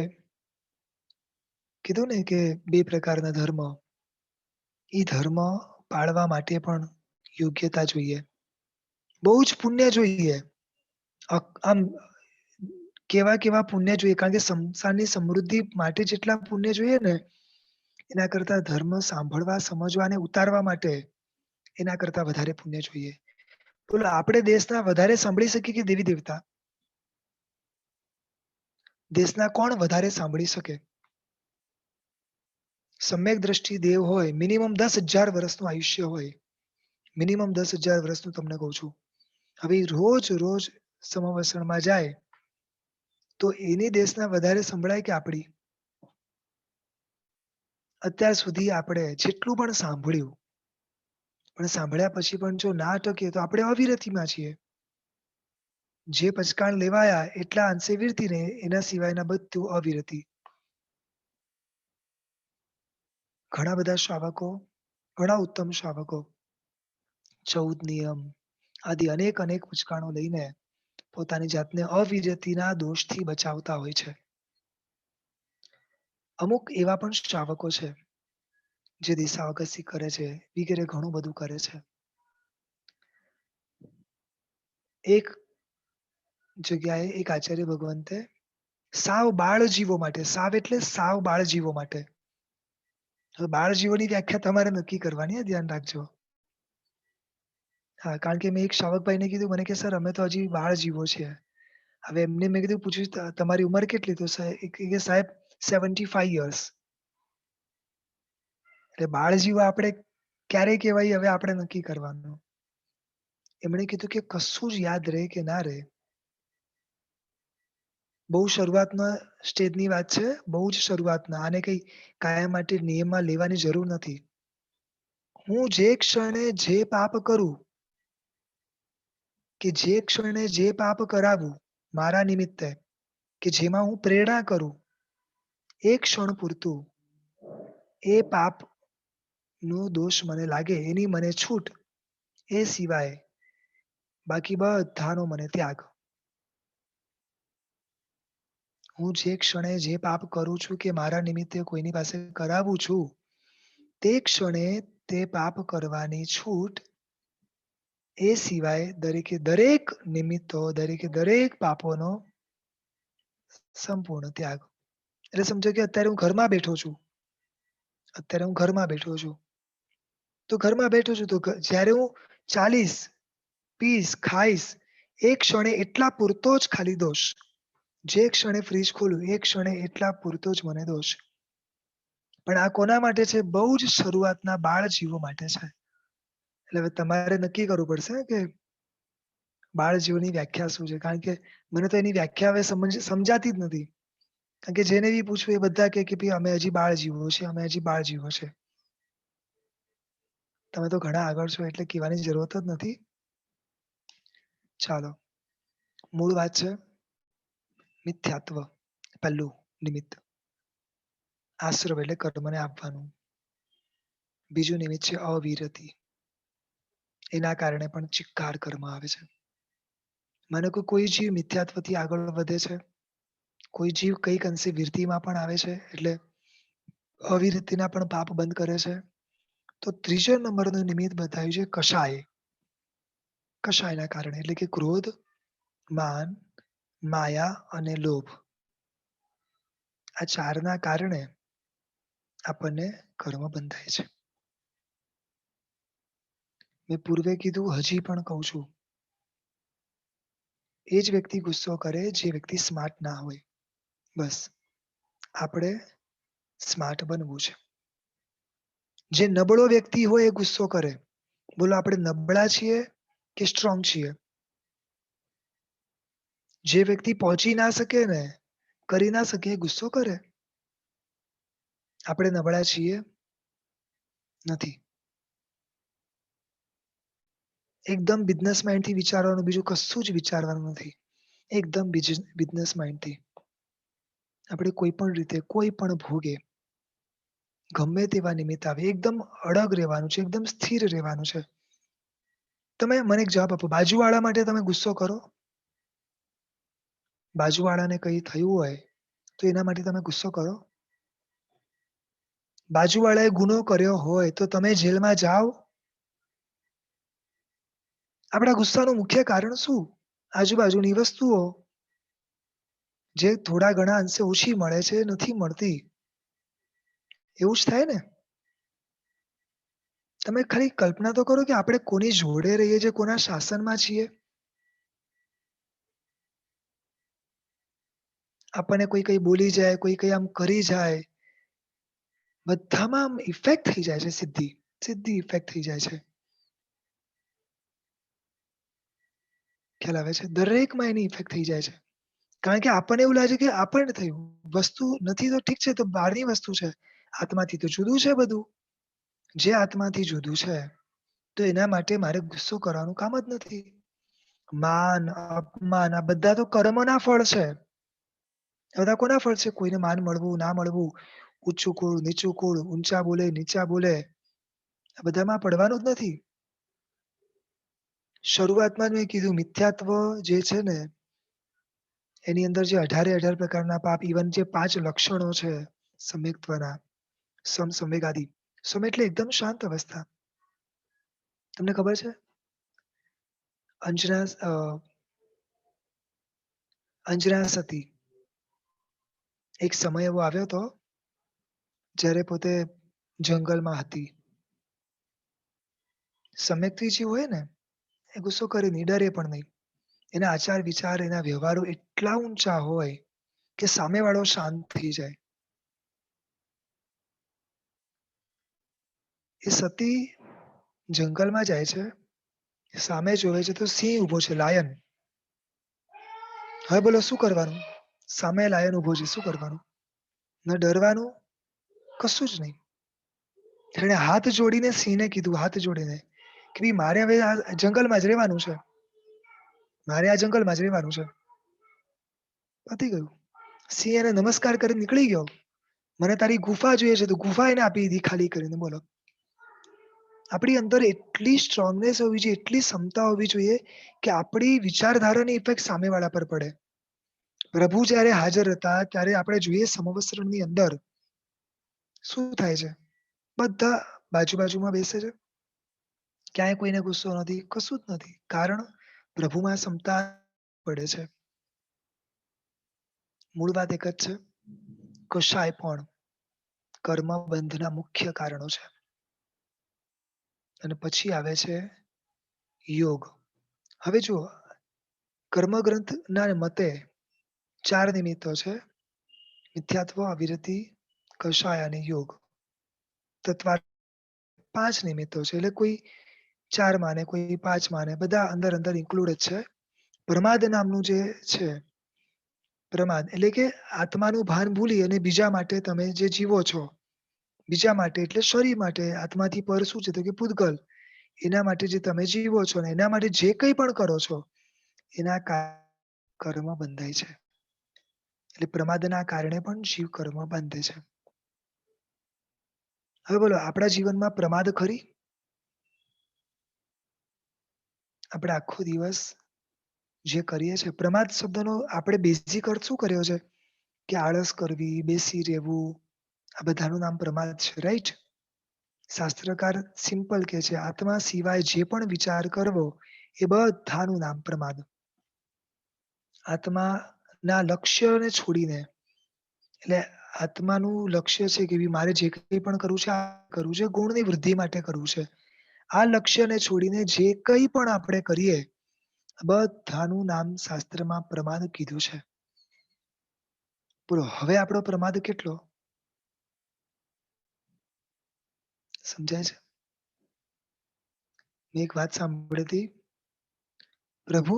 કીધું ને કે 2 પ્રકારના ધર્મ, ઈ ધર્મ પાળવા માટે પણ યોગ્યતા જોઈએ. બહુ જ પુણ્ય જોઈએ. આમ કેવા પુણ્ય જોઈએ કારણ કે સંસારની સમૃદ્ધિ માટે જેટલા પુણ્ય જોઈએ ને, એના કરતા ધર્મ સાંભળવા, સમજવા અને ઉતારવા માટે એના કરતા વધારે પુણ્ય જોઈએ. બોલો આપણે દેશના વધારે સાંભળી શકીએ કે દેવી દેવતા? દેશના કોણ વધારે સાંભળી શકે? સમ્યક દ્રષ્ટિ દેવ હોય, મિનિમમ 10,000 વર્ષનું આયુષ્ય હોય. મિનિમમ 10,000 વર્ષનું તમને કહું છું. હવે રોજ સમવસરમાં જાય તો એની દેશના વધારે સંભળાય કે આપણી? અત્યાર સુધી આપણે જેટલું પણ સાંભળ્યું, પણ સાંભળ્યા પછી પણ જો ના અટકીએ તો આપણે અવિરતિમાં છીએ. જે પચકાણ લેવાયા એટલા અંશે વીરતી ને એના સિવાયના બધું અવિરતિ. ઘણા બધા શ્રાવકો, ઘણા ઉત્તમ શ્રાવકો 14 નિયમ આદિ અનેક પચકાણો લઈને પોતાની જાતને અવિરતિના દોષથી બચાવતા હોય છે. અમુક એવા પણ શ્રાવકો છે જે દિશાવકસી કરે છે, વગેરે ઘણું બધું કરે છે. એક જગ્યાએ એક આચાર્ય ભગવંતે સાવ બાળ જીવો માટે, સાવ એટલે સાવ બાળ જીવો માટે. હવે બાળ જીવોની વ્યાખ્યા તમારે નક્કી કરવાની, ધ્યાન રાખજો. હા, કારણ કે મેં એક શ્રાવકભાઈને કીધું, મને કે સર અમે તો હજી બાળ જીવો છીએ. હવે એમને મેં કીધું પૂછ્યું તમારી ઉંમર કેટલી? તો કે સાહેબ 75 યર્સ. એટલે બાળ જીવ આપણે ક્યારે કહેવાય હવે આપણે નક્કી કરવાનું. એમણે કીધું કે કશું જ યાદ રહે કે ના રહે. બહુ શરૂઆતના સ્ટેજની વાત છે, બહુ જ શરૂઆતના. આને કઈ કાયમ માટે નિયમમાં લેવાની જરૂર નથી. હું જે ક્ષણે જે પાપ કરું, કે જે ક્ષણે જે પાપ કરાવું મારા નિમિત્તે, કે જેમાં હું પ્રેરણા કરું, એ ક્ષણ પૂરતું એ પાપનો દોષ મને લાગે એની મને છૂટ, એ સિવાય બાકી બધાનો મને ત્યાગ. હું જે ક્ષણે જે પાપ કરું છું કે મારા નિમિત્તે કોઈની પાસે કરાવું છું, તે ક્ષણે તે પાપ કરવાની છૂટ, એ સિવાય દરેકે દરેક નિમિત્તો, દરેકે દરેક પાપોનો સંપૂર્ણ ત્યાગ. એટલે સમજો કે અત્યારે હું ઘરમાં બેઠો છું. તો ઘરમાં બેઠો છું તો જ્યારે હું ચાલીશ, પીશ, ખાઈશ, એ ક્ષણે એટલા પૂરતો જ ખાલી દોષ. જે ક્ષણે ફ્રીજ ખોલું એ ક્ષણે એટલા પૂરતો જ મને દોષ. પણ આ કોના માટે છે? બહુ જ શરૂઆતના બાળ જીવો માટે છે. એટલે હવે તમારે નક્કી કરવું પડશે કે બાળ જીવની વ્યાખ્યા શું છે? કારણ કે મને તો એની વ્યાખ્યા હવે સમજાતી જ નથી. કારણ કે જેને બી પૂછવું એ બધા કહે કે ભાઈ અમે હજી બાળ જીવો છે, અમે હજી બાળ જીવો છે. તમે તો ઘણા આગળ છો એટલે કહેવાની જરૂરત જ નથી. ચાલો, મૂળ વાત છે મિથ્યાત્વ. પહેલું નિમિત્ત આશ્રવ એટલે કર્મને આપવાનું. બીજું નિમિત્ત છે અવિરતિ. એના કારણે પણ ચિક્કાર કર્મ આવે છે. માનો કે કોઈ જીવ મિથ્યાત્વથી આગળ વધે છે, કોઈ જીવ કઈક અંશે વિરતિમાં પણ આવે છે, એટલે અવિરતિના પણ પાપ બંધ કરે છે. તો ત્રીજો નંબરનું નિમિત્ત બતાવ્યું છે કષાય. કષાયના કારણે એટલે કે ક્રોધ, માન, માયા અને લોભ. આ ચારના કારણે આપણને કર્મ બંધાય છે. મેં પૂર્વે કીધું, હજી પણ કહું છું. એ જ વ્યક્તિ ગુસ્સો કરે જે વ્યક્તિ સ્માર્ટ ના હોય. બસ આપણે સ્માર્ટ બનવું છે. જે નબળો વ્યક્તિ હોય એ ગુસ્સો કરે. બોલો આપણે નબળા છીએ કે સ્ટ્રોંગ છીએ? જે વ્યક્તિ પહોંચી ના શકે ને, કરી ના શકે, એ ગુસ્સો કરે. આપણે નબળા છીએ? નથી. એકદમ બિઝનેસ માઇન્ડથી વિચારવાનું, બીજું કશું જ વિચારવાનું નથી. એકદમ બિઝનેસ માઇન્ડથી. આપણે કોઈ પણ રીતે, કોઈ પણ ભોગે, ગમે તેવા નિમિત્ત આવે, એકદમ અડગ રહેવાનું છે, એકદમ સ્થિર રહેવાનું છે. તમે મને એક જવાબ આપો, બાજુવાળા માટે તમે ગુસ્સો કરો? બાજુવાળાને કંઈ થયું હોય, તો એના માટે તમે ગુસ્સો કરો? બાજુવાળાએ ગુનો કર્યો હોય, તો તમે જેલમાં જાઓ? આપણા ગુસ્સાનું મુખ્ય કારણ શું? આજુબાજુની વસ્તુઓ, જે થોડા ઘણા અંશે ઓછી મળે છે, નથી મળતી. એવું જ થાય ને? તમે ખાલી કલ્પના તો કરો કે આપણે કોની જોડે રહીએ છીએ, કોના શાસનમાં છીએ? આપણને કોઈ કંઈ બોલી જાય, કોઈ કંઈ આમ કરી જાય, બધામાં આમ ઇફેક્ટ થઈ જાય છે સીધી, સીધી ઇફેક્ટ થઈ જાય છે. ખ્યાલ આવે છે? દરેકમાં એની ઇફેક્ટ થઈ જાય છે. કારણ કે આપણને એવું લાગે કે આપણને થયું. વસ્તુ નથી તો ઠીક છે, તો બહારની વસ્તુ છે. આત્માથી તો જુદું છે બધું. જે આત્માથી જુદું છે, તો એના માટે મારે ગુસ્સો કરવાનું કામ જ નથી. માન, અપમાન આ બધા તો કર્મના ફળ છે. આ બધા કોના ફળ છે? કોઈને માન મળવું, ના મળવું, ઊંચું કુળ, નીચું કુળ, ઊંચા બોલે, નીચા બોલે, આ બધામાં પડવાનું જ નથી. શરૂઆતમાં જ મેં કીધું મિથ્યાત્વ જે છે ને, એની અંદર જે 18 પ્રકારના પાપ, ઇવન જે 5 લક્ષણો છે સમ્યક્ત્વના, સમ, સંવેગ, આદિ. સમ એટલે એકદમ શાંત અવસ્થા. તમને ખબર છે? અંજના અંજના સતી, એક સમય એવો આવ્યો હતો, જ્યારે પોતે જંગલમાં હતી. સમ્યક્ત્વી જે હોય ને, એ ગુસ્સો કરે નહીં, ડરે પણ નહીં. એના આચાર વિચાર, એના વ્યવહારો એટલા ઊંચા હોય કે સામેવાળો શાંત થઈ જાય. એ સતી જંગલમાં જાય છે, સામે જોવે છે તો સિંહ ઊભો છે, લાયન. હવે બોલો શું કરવાનું? સામે લાયન ઊભો છે, શું કરવાનું? ન ડરવાનું, કશું જ નહીં. એણે હાથ જોડીને સિંહને કીધું, હાથ જોડીને, કે ભઈ મારે હવે આ જંગલમાં જ રહેવાનું છે. મારે આ જંગલમાં જ રહેવાનું છે. પતી ગયું. સિંહ એને નમસ્કાર કરીને નીકળી ગયો. મને તારી ગુફા જોઈએ છે, તો ગુફા એને આપી દીધી ખાલી કરીને, બોલો. આપણી અંદર એટલી સ્ટ્રોંગનેસ હોવી જોઈએ, એટલી ક્ષમતા હોવી જોઈએ કે આપણી વિચારધારાની ઇફેક્ટ સામેવાળા પર પડે. પ્રભુ જ્યારે હાજર હતા, ત્યારે આપણે જોઈએ સમવસ્ત્રની અંદર શું થાય છે? બધા બાજુ-બાજુમાં બેસે છે. ક્યાંય કોઈને ગુસ્સો નથી, કશું જ નથી. કારણ પ્રભુમાં ક્ષમતા પડે છે. મૂળ વાત એક જ છે, કશાય પણ કર્મ બંધના મુખ્ય કારણો છે. અને પછી આવે છે યોગ. હવે જુઓ, કર્મગ્રંથના મતે 4 નિમિત્તો છે. મિથ્યાત્વ, અવિરતિ, કષાય અને યોગ. તત્વા 5 નિમિત્તો છે. એટલે કોઈ 4 માને, કોઈ 5 માને, બધા અંદર ઇન્ક્લુડ જ છે. પ્રમાદ નામનું જે છે, પ્રમાદ એટલે કે આત્માનું ભાન ભૂલી અને બીજા માટે તમે જે જીવો છો, બીજા માટે એટલે શરીર માટે, આત્માથી પર શું છે? તો કે પૂતગલ. એના માટે જે તમે જીવો છો ને એના માટે જે કંઈ પણ કરો છો, એના કર્મ બંધાય છે. એટલે પ્રમાદના કારણે પણ જીવ કર્મ બાંધે છે. હવે બોલો, આપણા જીવનમાં પ્રમાદ ખરી? આપણે આખો દિવસ જે કરીએ છીએ, પ્રમાદ શબ્દનો આપણે બેઝિક અર્થ શું કર્યો છે? કે આળસ કરવી, બેસી રહેવું, આ બધાનું નામ પ્રમાદ છે, રાઈટ? શાસ્ત્રકાર સિમ્પલ કહે છે, આત્મા સિવાય જે પણ વિચાર કરવો, એ બધાનું નામ પ્રમાદ. આત્માના લક્ષ્યને છોડીને, એટલે આત્માનું લક્ષ્ય છે કે ભઈ મારે જે કંઈ પણ કરવું છે, આ કરવું છે, ગુણની વૃદ્ધિ માટે કરવું છે. આ લક્ષ્યને છોડીને જે કંઈ પણ આપણે કરીએ, બધાનું નામ શાસ્ત્રમાં પ્રમાદ કીધું છે. બોલો, હવે આપણો પ્રમાદ કેટલો? સમજાય છે? મેં એક વાત સાંભળી હતી. પ્રભુ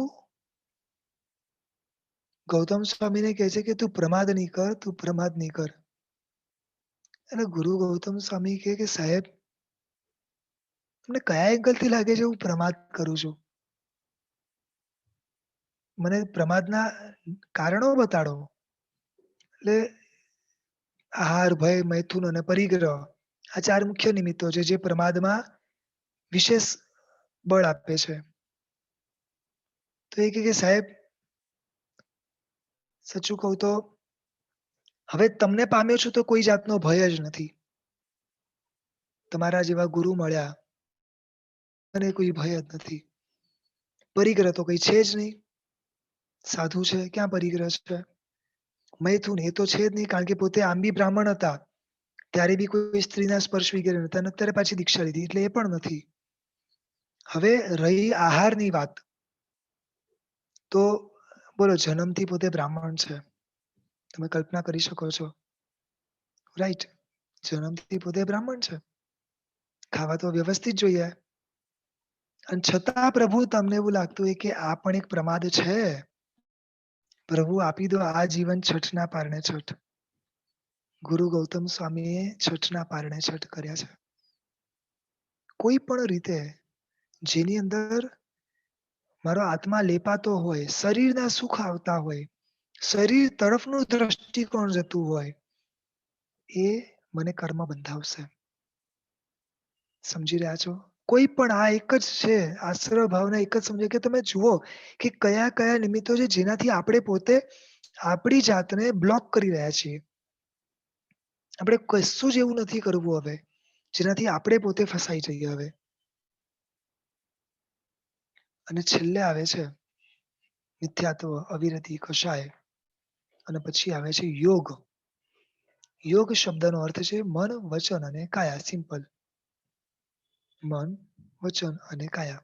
ગૌતમ સ્વામીને કહે છે કે તું પ્રમાદ નહીં કર, તું પ્રમાદ નહીં કર. અને ગુરુ ગૌતમ સ્વામી કહે કે સાહેબ, તમને કયા એંગલથી લાગે છે હું પ્રમાદ કરું છું? મને પ્રમાદના કારણો બતાડો. એટલે આહાર, ભય, મૈથુન અને પરિગ્રહ આ 4 મુખ્ય નિમિત્તો છે જે પ્રમાદમાં વિશેષ બળ આપે છે. તો એ કે સાહેબ સાચું કહું તો હવે તમને પામ્યો છું તો કોઈ જાતનો ભય જ નથી. તમારા જેવા ગુરુ મળ્યા અને કોઈ ભય જ નથી. પરિગ્રહ તો કઈ છે જ નહીં. સાધુ છે, ક્યાં પરિગ્રહ છે? મૈથુન એ તો છે જ નહીં કારણ કે પોતે આમ બી બ્રાહ્મણ હતા. ત્યારે બી કોઈ સ્ત્રીના સ્પર્શ વગેરે નતા અને અત્યારે પાછી દીક્ષા લીધી એટલે એ પણ નથી. હવે રહી આહારની વાત. તો બોલો જન્મથી પોતે બ્રાહ્મણ છે. તમે કલ્પના કરી શકો છો. રાઈટ. જન્મથી પોતે બ્રાહ્મણ છે. ખાવા તો વ્યવસ્થિત જોઈએ. અને છતાં પ્રભુ તમને એવું લાગતું હોય કે આ પણ એક પ્રમાદ છે. પ્રભુ આપી દો આ જીવન છઠના પારણે છઠ. ગુરુ ગૌતમ સ્વામીએ છઠના પારણે છઠ કર્યા છે. કોઈ પણ રીતે જેની અંદર મારો આત્મા લેપાતો હોય, શરીરના સુખ આવતા હોય, શરીર તરફનું દ્રષ્ટિકોણ જતું હોય, એ મને કર્મ બંધાવશે. સમજી રહ્યા છો? કોઈ પણ આ એક જ છે. આશ્રય ભાવના એક જ સમજો કે તમે જુઓ કે કયા-કયા નિમિત્તો છે જેનાથી આપણે પોતે આપણી જાતને બ્લોક કરી રહ્યા છીએ. આપણે કશું જ એવું નથી કરવું હવે, જેનાથી આપણે પોતે ફસાઈ જઈએ હવે. અને છેલ્લે આવે છે મિથ્યાત્વ, અવિરતિ, કષાય અને પછી આવે છે યોગ. યોગ શબ્દનો અર્થ છે મન, વચન અને કાયા. સિમ્પલ. મન, વચન અને કાયા.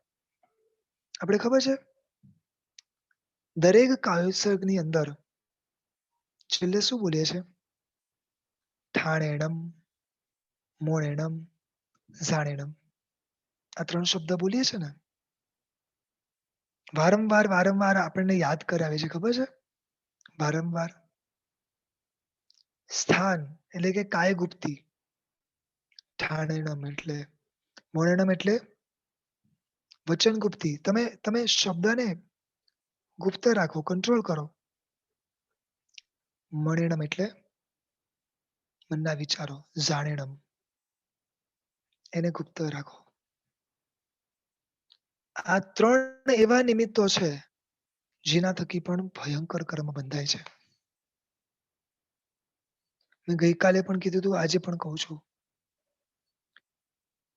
આપણે ખબર છે દરેક કાયોત્સર્ગની અંદર છેલ્લે શું બોલીએ છે? ઠાણેણમ, મોણેણમ, ઝાણેણમ. આ 3 શબ્દ બોલીએ છે ને? વારંવાર આપણને યાદ કરાવે છે. ખબર છે? વારંવાર. સ્થાન એટલે કે કાયગુપ્તી. ઠાણેણમ એટલે મોણેણમ એટલે વચનગુપ્તી. તમે શબ્દને ગુપ્ત રાખો, કંટ્રોલ કરો. મણેણમ એટલે મનના વિચારો. ઝાણેણમ એને ગુપ્ત રાખો. આ 3 એવા નિમિત્તો છે જેના થકી પણ ભયંકર કર્મ બંધાય છે. મેં ગઈકાલે પણ કીધું હતું, આજે પણ કહું છું.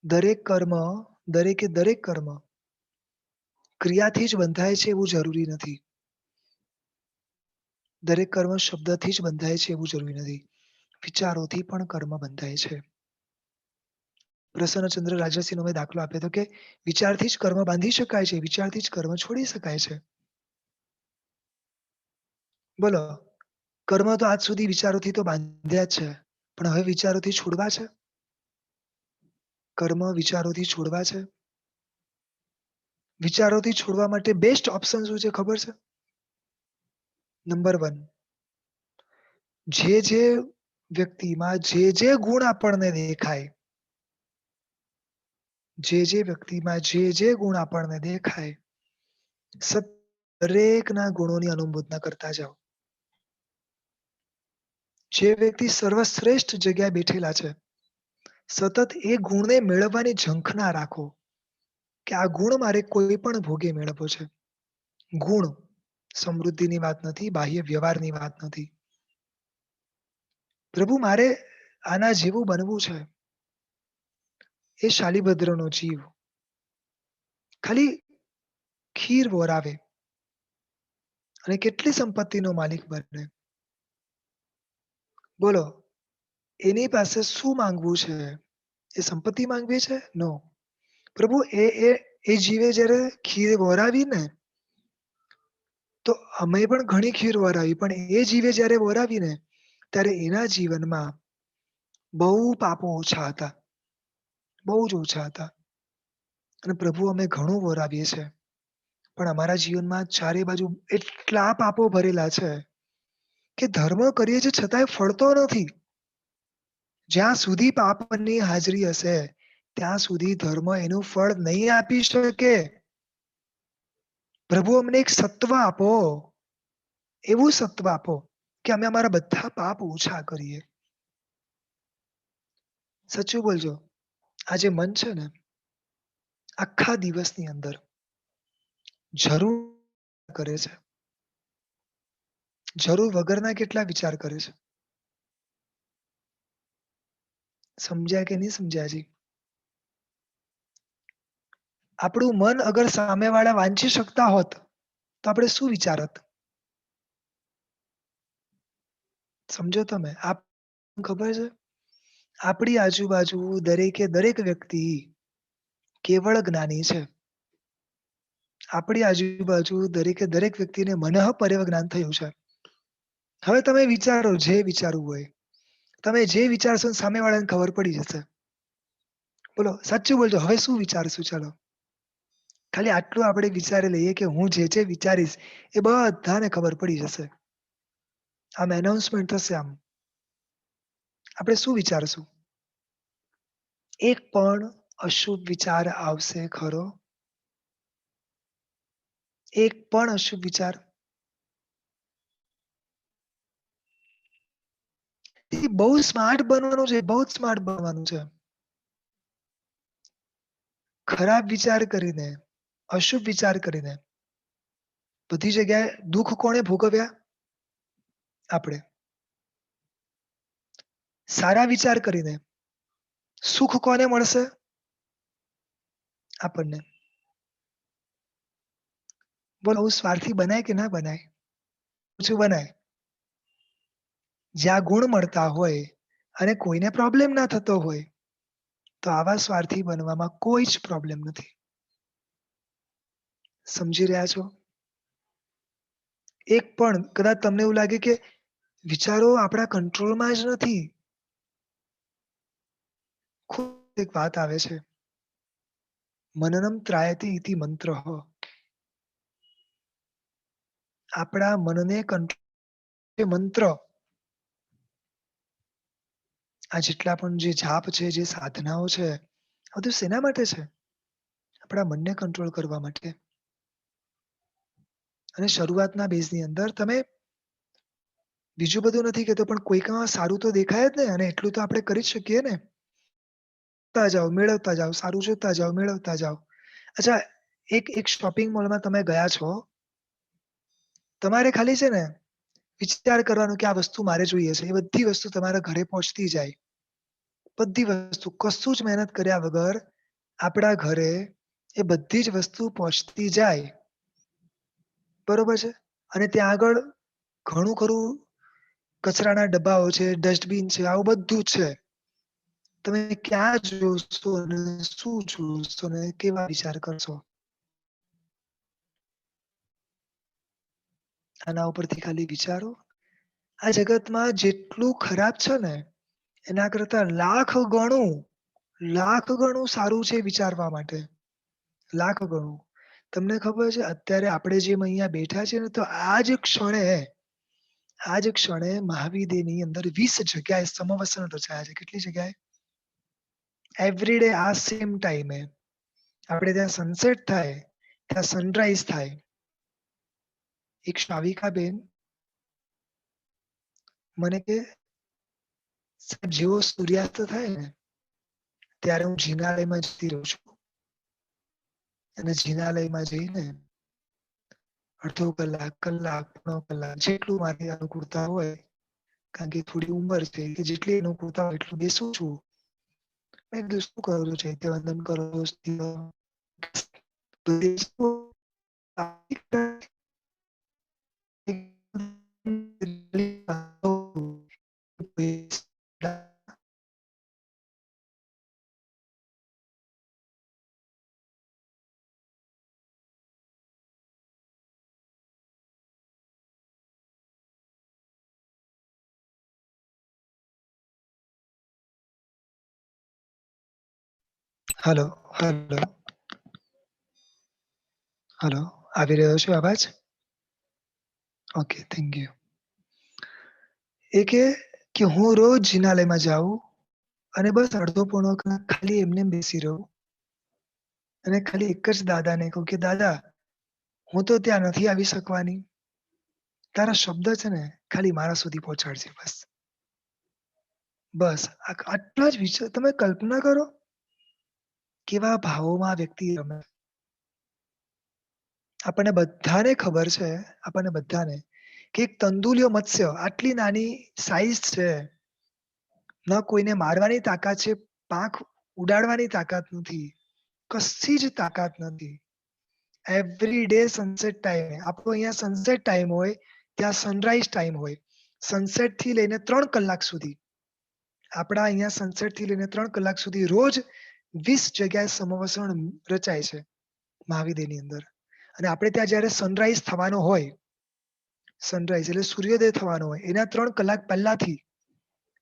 દરેક કર્મ ક્રિયાથી જ બંધાય છે એવું જરૂરી નથી. દરેક કર્મ શબ્દથી જ બંધાય છે એવું જરૂરી નથી. વિચારોથી પણ કર્મ બંધાય છે. પ્રસન્નચંદ્ર રાજસિંહનો મેં દાખલો આપ્યો હતો કે વિચારથી જ કર્મ બાંધી શકાય છે, વિચારથી જ કર્મ છોડી શકાય છે. બોલો, કર્મ તો આજ સુધી વિચારોથી તો બાંધ્યા જ છે, પણ હવે વિચારોથી છોડવા છે? કર્મ વિચારોથી છોડવા છે? વિચારોથી છોડવા માટે બેસ્ટ ઓપ્શન શું છે ખબર છે? નંબર 1 જે વ્યક્તિમાં જે ગુણ આપણને દેખાય, જે વ્યક્તિમાં જે ગુણ આપણને દેખાય, દરેકના ગુણોની અનુમોદના કરતા જાઓ. જે વ્યક્તિ સર્વશ્રેષ્ઠ જગ્યાએ બેઠેલા છે, સતત એ ગુણને મેળવવાની ઝંખના રાખો કે આ ગુણ મારે કોઈ પણ ભોગે મેળવવો છે. ગુણ સમૃદ્ધિની વાત નથી, બાહ્ય વ્યવહારની વાત નથી. પ્રભુ મારે આના જેવું બનવું છે. એ શાલિભદ્રનો જીવ ખાલી ખીર વોરાવે અને કેટલી સંપત્તિનો માલિક બને. બોલો, એની પાસે શું માંગવું છે? એ સંપત્તિ માંગવી છે? નો. પ્રભુ એ જીવે જ્યારે ખીર વોરાવી ને, તો અમે પણ ઘણી ખીર વોરાવી, પણ એ જીવે જ્યારે વોરાવી ને, ત્યારે એના જીવનમાં બહુ પાપો ઓછા હતા. બહુ જ ઓછા હતા. અને પ્રભુ અમે ઘણું વોરાવીએ છે, પણ અમારા જીવનમાં ચારે બાજુ એટલા પાપો ભરેલા છે કે ધર્મ કરીએ છીએ છતાંય ફળતો નથી. જ્યાં સુધી પાપની હાજરી હશે, ત્યાં સુધી ધર્મ એનું ફળ નહીં આપી શકે. પ્રભુ અમને એક સત્વ આપો, એવું સત્વ આપો કે અમે અમારા બધા પાપ ઓછા કરીએ. સાચું બોલજો. આ જે મન છે ને, આખા દિવસની અંદર જરૂર કરે છે. જરૂર વગરના કેટલા વિચાર કરે છે. સમજ્યા કે નહીં સમજ્યા હજી? આપણું મન અગર સામેવાળા વાંચી શકતા હોત, તો આપણે શું વિચારત? સમજો તમે? ખબર છે? આપણી આજુબાજુ દરેકે દરેક વ્યક્તિ કેવળ જ્ઞાની છે. આપણી આજુબાજુ દરેકે દરેક વ્યક્તિને મનઃપર્યવ જ્ઞાન થયું છે. હવે તમે વિચારો જે વિચારવું હોય. તમે જે વિચારશો ને સામેવાળાને ખબર પડી જશે. બોલો સાચું બોલજો. હવે શું વિચારશું ચાલો? ખાલી આટલું આપણે વિચારી લઈએ કે હું જે વિચારીશ એ બધાને ખબર પડી જશે. આમ એનાઉન્સમેન્ટ થશે આમ. આપણે શું વિચારશું? એક પણ અશુભ વિચાર આવશે ખરો? એક પણ અશુભ વિચાર? બહુ સ્માર્ટ બનવાનું છે, બહુ જ સ્માર્ટ બનવાનું છે. ખરાબ વિચાર કરીને, અશુભ વિચાર કરીને બધી જગ્યાએ દુઃખ કોણે ભોગવ્યા? આપણે. સારા વિચાર કરીને સુખ કોને મળશે? આપણને. બોલો આવું સ્વાર્થી બનાય કે ના બનાય? ઓછું બનાય. જ્યાં ગુણ મળતા હોય અને કોઈને પ્રોબ્લેમ ના થતો હોય, તો આવા સ્વાર્થી બનવામાં કોઈ જ પ્રોબ્લેમ નથી. સમજી રહ્યા છો? એક પણ કદાચ તમને એવું લાગે કે વિચારો આપણા કંટ્રોલમાં જ નથી. ખૂબ એક વાત આવે છે. મનનમ ત્રાયતે ઇતિ મંત્રઃ. આપણા મનને કંટ્રોલ મંત્ર. આ જેટલા પણ જે જાપ છે, જે સાધનાઓ છે, આ બધું શેના માટે છે? આપણા મનને કંટ્રોલ કરવા માટે. અને શરૂઆતના બેઝની અંદર તમે બીજું બધું નથી કહેતો, પણ કોઈકમાં સારું તો દેખાય જ ને, અને એટલું તો આપણે કરી જ શકીએ ને. મેળવતા જાઓ, સારું જોતા જાઓ, મેળવતા જાઓ. અચ્છા, એક શોપિંગ મોલમાં તમે ગયા છો. તમારે ખાલી છે ને વિચાર કરવાનો કે આ વસ્તુ મારે જોઈએ છે. એ બધી વસ્તુ તમારા ઘરે પહોંચતી જાય. બધી વસ્તુ કશું જ મહેનત કર્યા વગર આપણા ઘરે એ બધી જ વસ્તુ પહોંચતી જાય. બરોબર છે? અને ત્યાં આગળ ઘણું ખરું કચરાના ડબ્બાઓ છે, ડસ્ટબિન છે, આવું બધું છે. તમે ક્યાં જોશો અને શું જોશો અને કેવા વિચાર કરશો? આના ઉપરથી ખાલી વિચારો. આ જગતમાં જેટલું ખરાબ છે ને, એના કરતા લાખ ગણું સારું છે વિચારવા માટે. લાખ ગણું. તમને ખબર છે અત્યારે આપણે જેમ અહીંયા બેઠા છે ને, તો આ જ ક્ષણે મહાવીરની અંદર 20 જગ્યાએ સમવસન રચાયા છે. કેટલી જગ્યાએ? એવરી ડે આ સેમ ટાઈમે આપણે ત્યાં સનસેટ થાય, ત્યાં સનરાઈઝ થાય. એક શ્રાવિકાબેન મને કે સાહેબ જેવો સૂર્યાસ્ત થાય ને, ત્યારે હું જિનાલયમાં જતી રહું છું. અને જિનાલયમાં જઈને અડધો કલાક, કલાક, પોણો કલાક જેટલું મારી અનુકૂળતા હોય, કારણ કે થોડી ઉંમર છે કે જેટલી અનુકૂળતા હોય એટલું બેસું છું. મેં કીધું શું કરો છો? ચૈત્યવંદન કરો છો? Hello, hello, hello. આવી રહ્યો છે અવાજ? Okay, thank you. એ કે હું રોજ જિનાલયમાં જાઉં અને બસ અડધો પોણો કલાક ખાલી એમને એમ બેસી રહું. અને ખાલી એક જ દાદાને કહું કે દાદા, હું તો ત્યાં નથી આવી શકવાની. તારા શબ્દ છે ને ખાલી મારા સુધી પહોંચાડજે બસ. બસ આટલા જ વિચાર તમે કલ્પના કરો, કેવા ભાવોમાં આ વ્યક્તિ રમે. આપણને બધાને ખબર છે, આપણને બધાને કે એક તંદુલિયો મત્સ્ય આટલી નાની સાઈઝ છે. ન કોઈને મારવાની તાકાત છે, પાંખ ઉડાડવાની તાકાત નથી. કશી જ તાકાત નથી. એવરી ડે સનસેટ ટાઈમે આપણો અહીંયા સનસેટ ટાઈમ હોય, ત્યાં સનરાઈઝ ટાઈમ હોય. સનસેટ થી લઈને 3 કલાક સુધી. આપણા અહીંયા સનસેટ થી લઈને 3 કલાક સુધી રોજ 20 જગ્યાએ સમવસરણ રચાય છે મહાવિદ્યની અંદર. અને આપણે ત્યાં જયારે સનરાઈઝ થવાનો હોય, સનરાઈઝ એટલે સૂર્યોદય થવાનો હોય, એના 3 કલાક પહેલાથી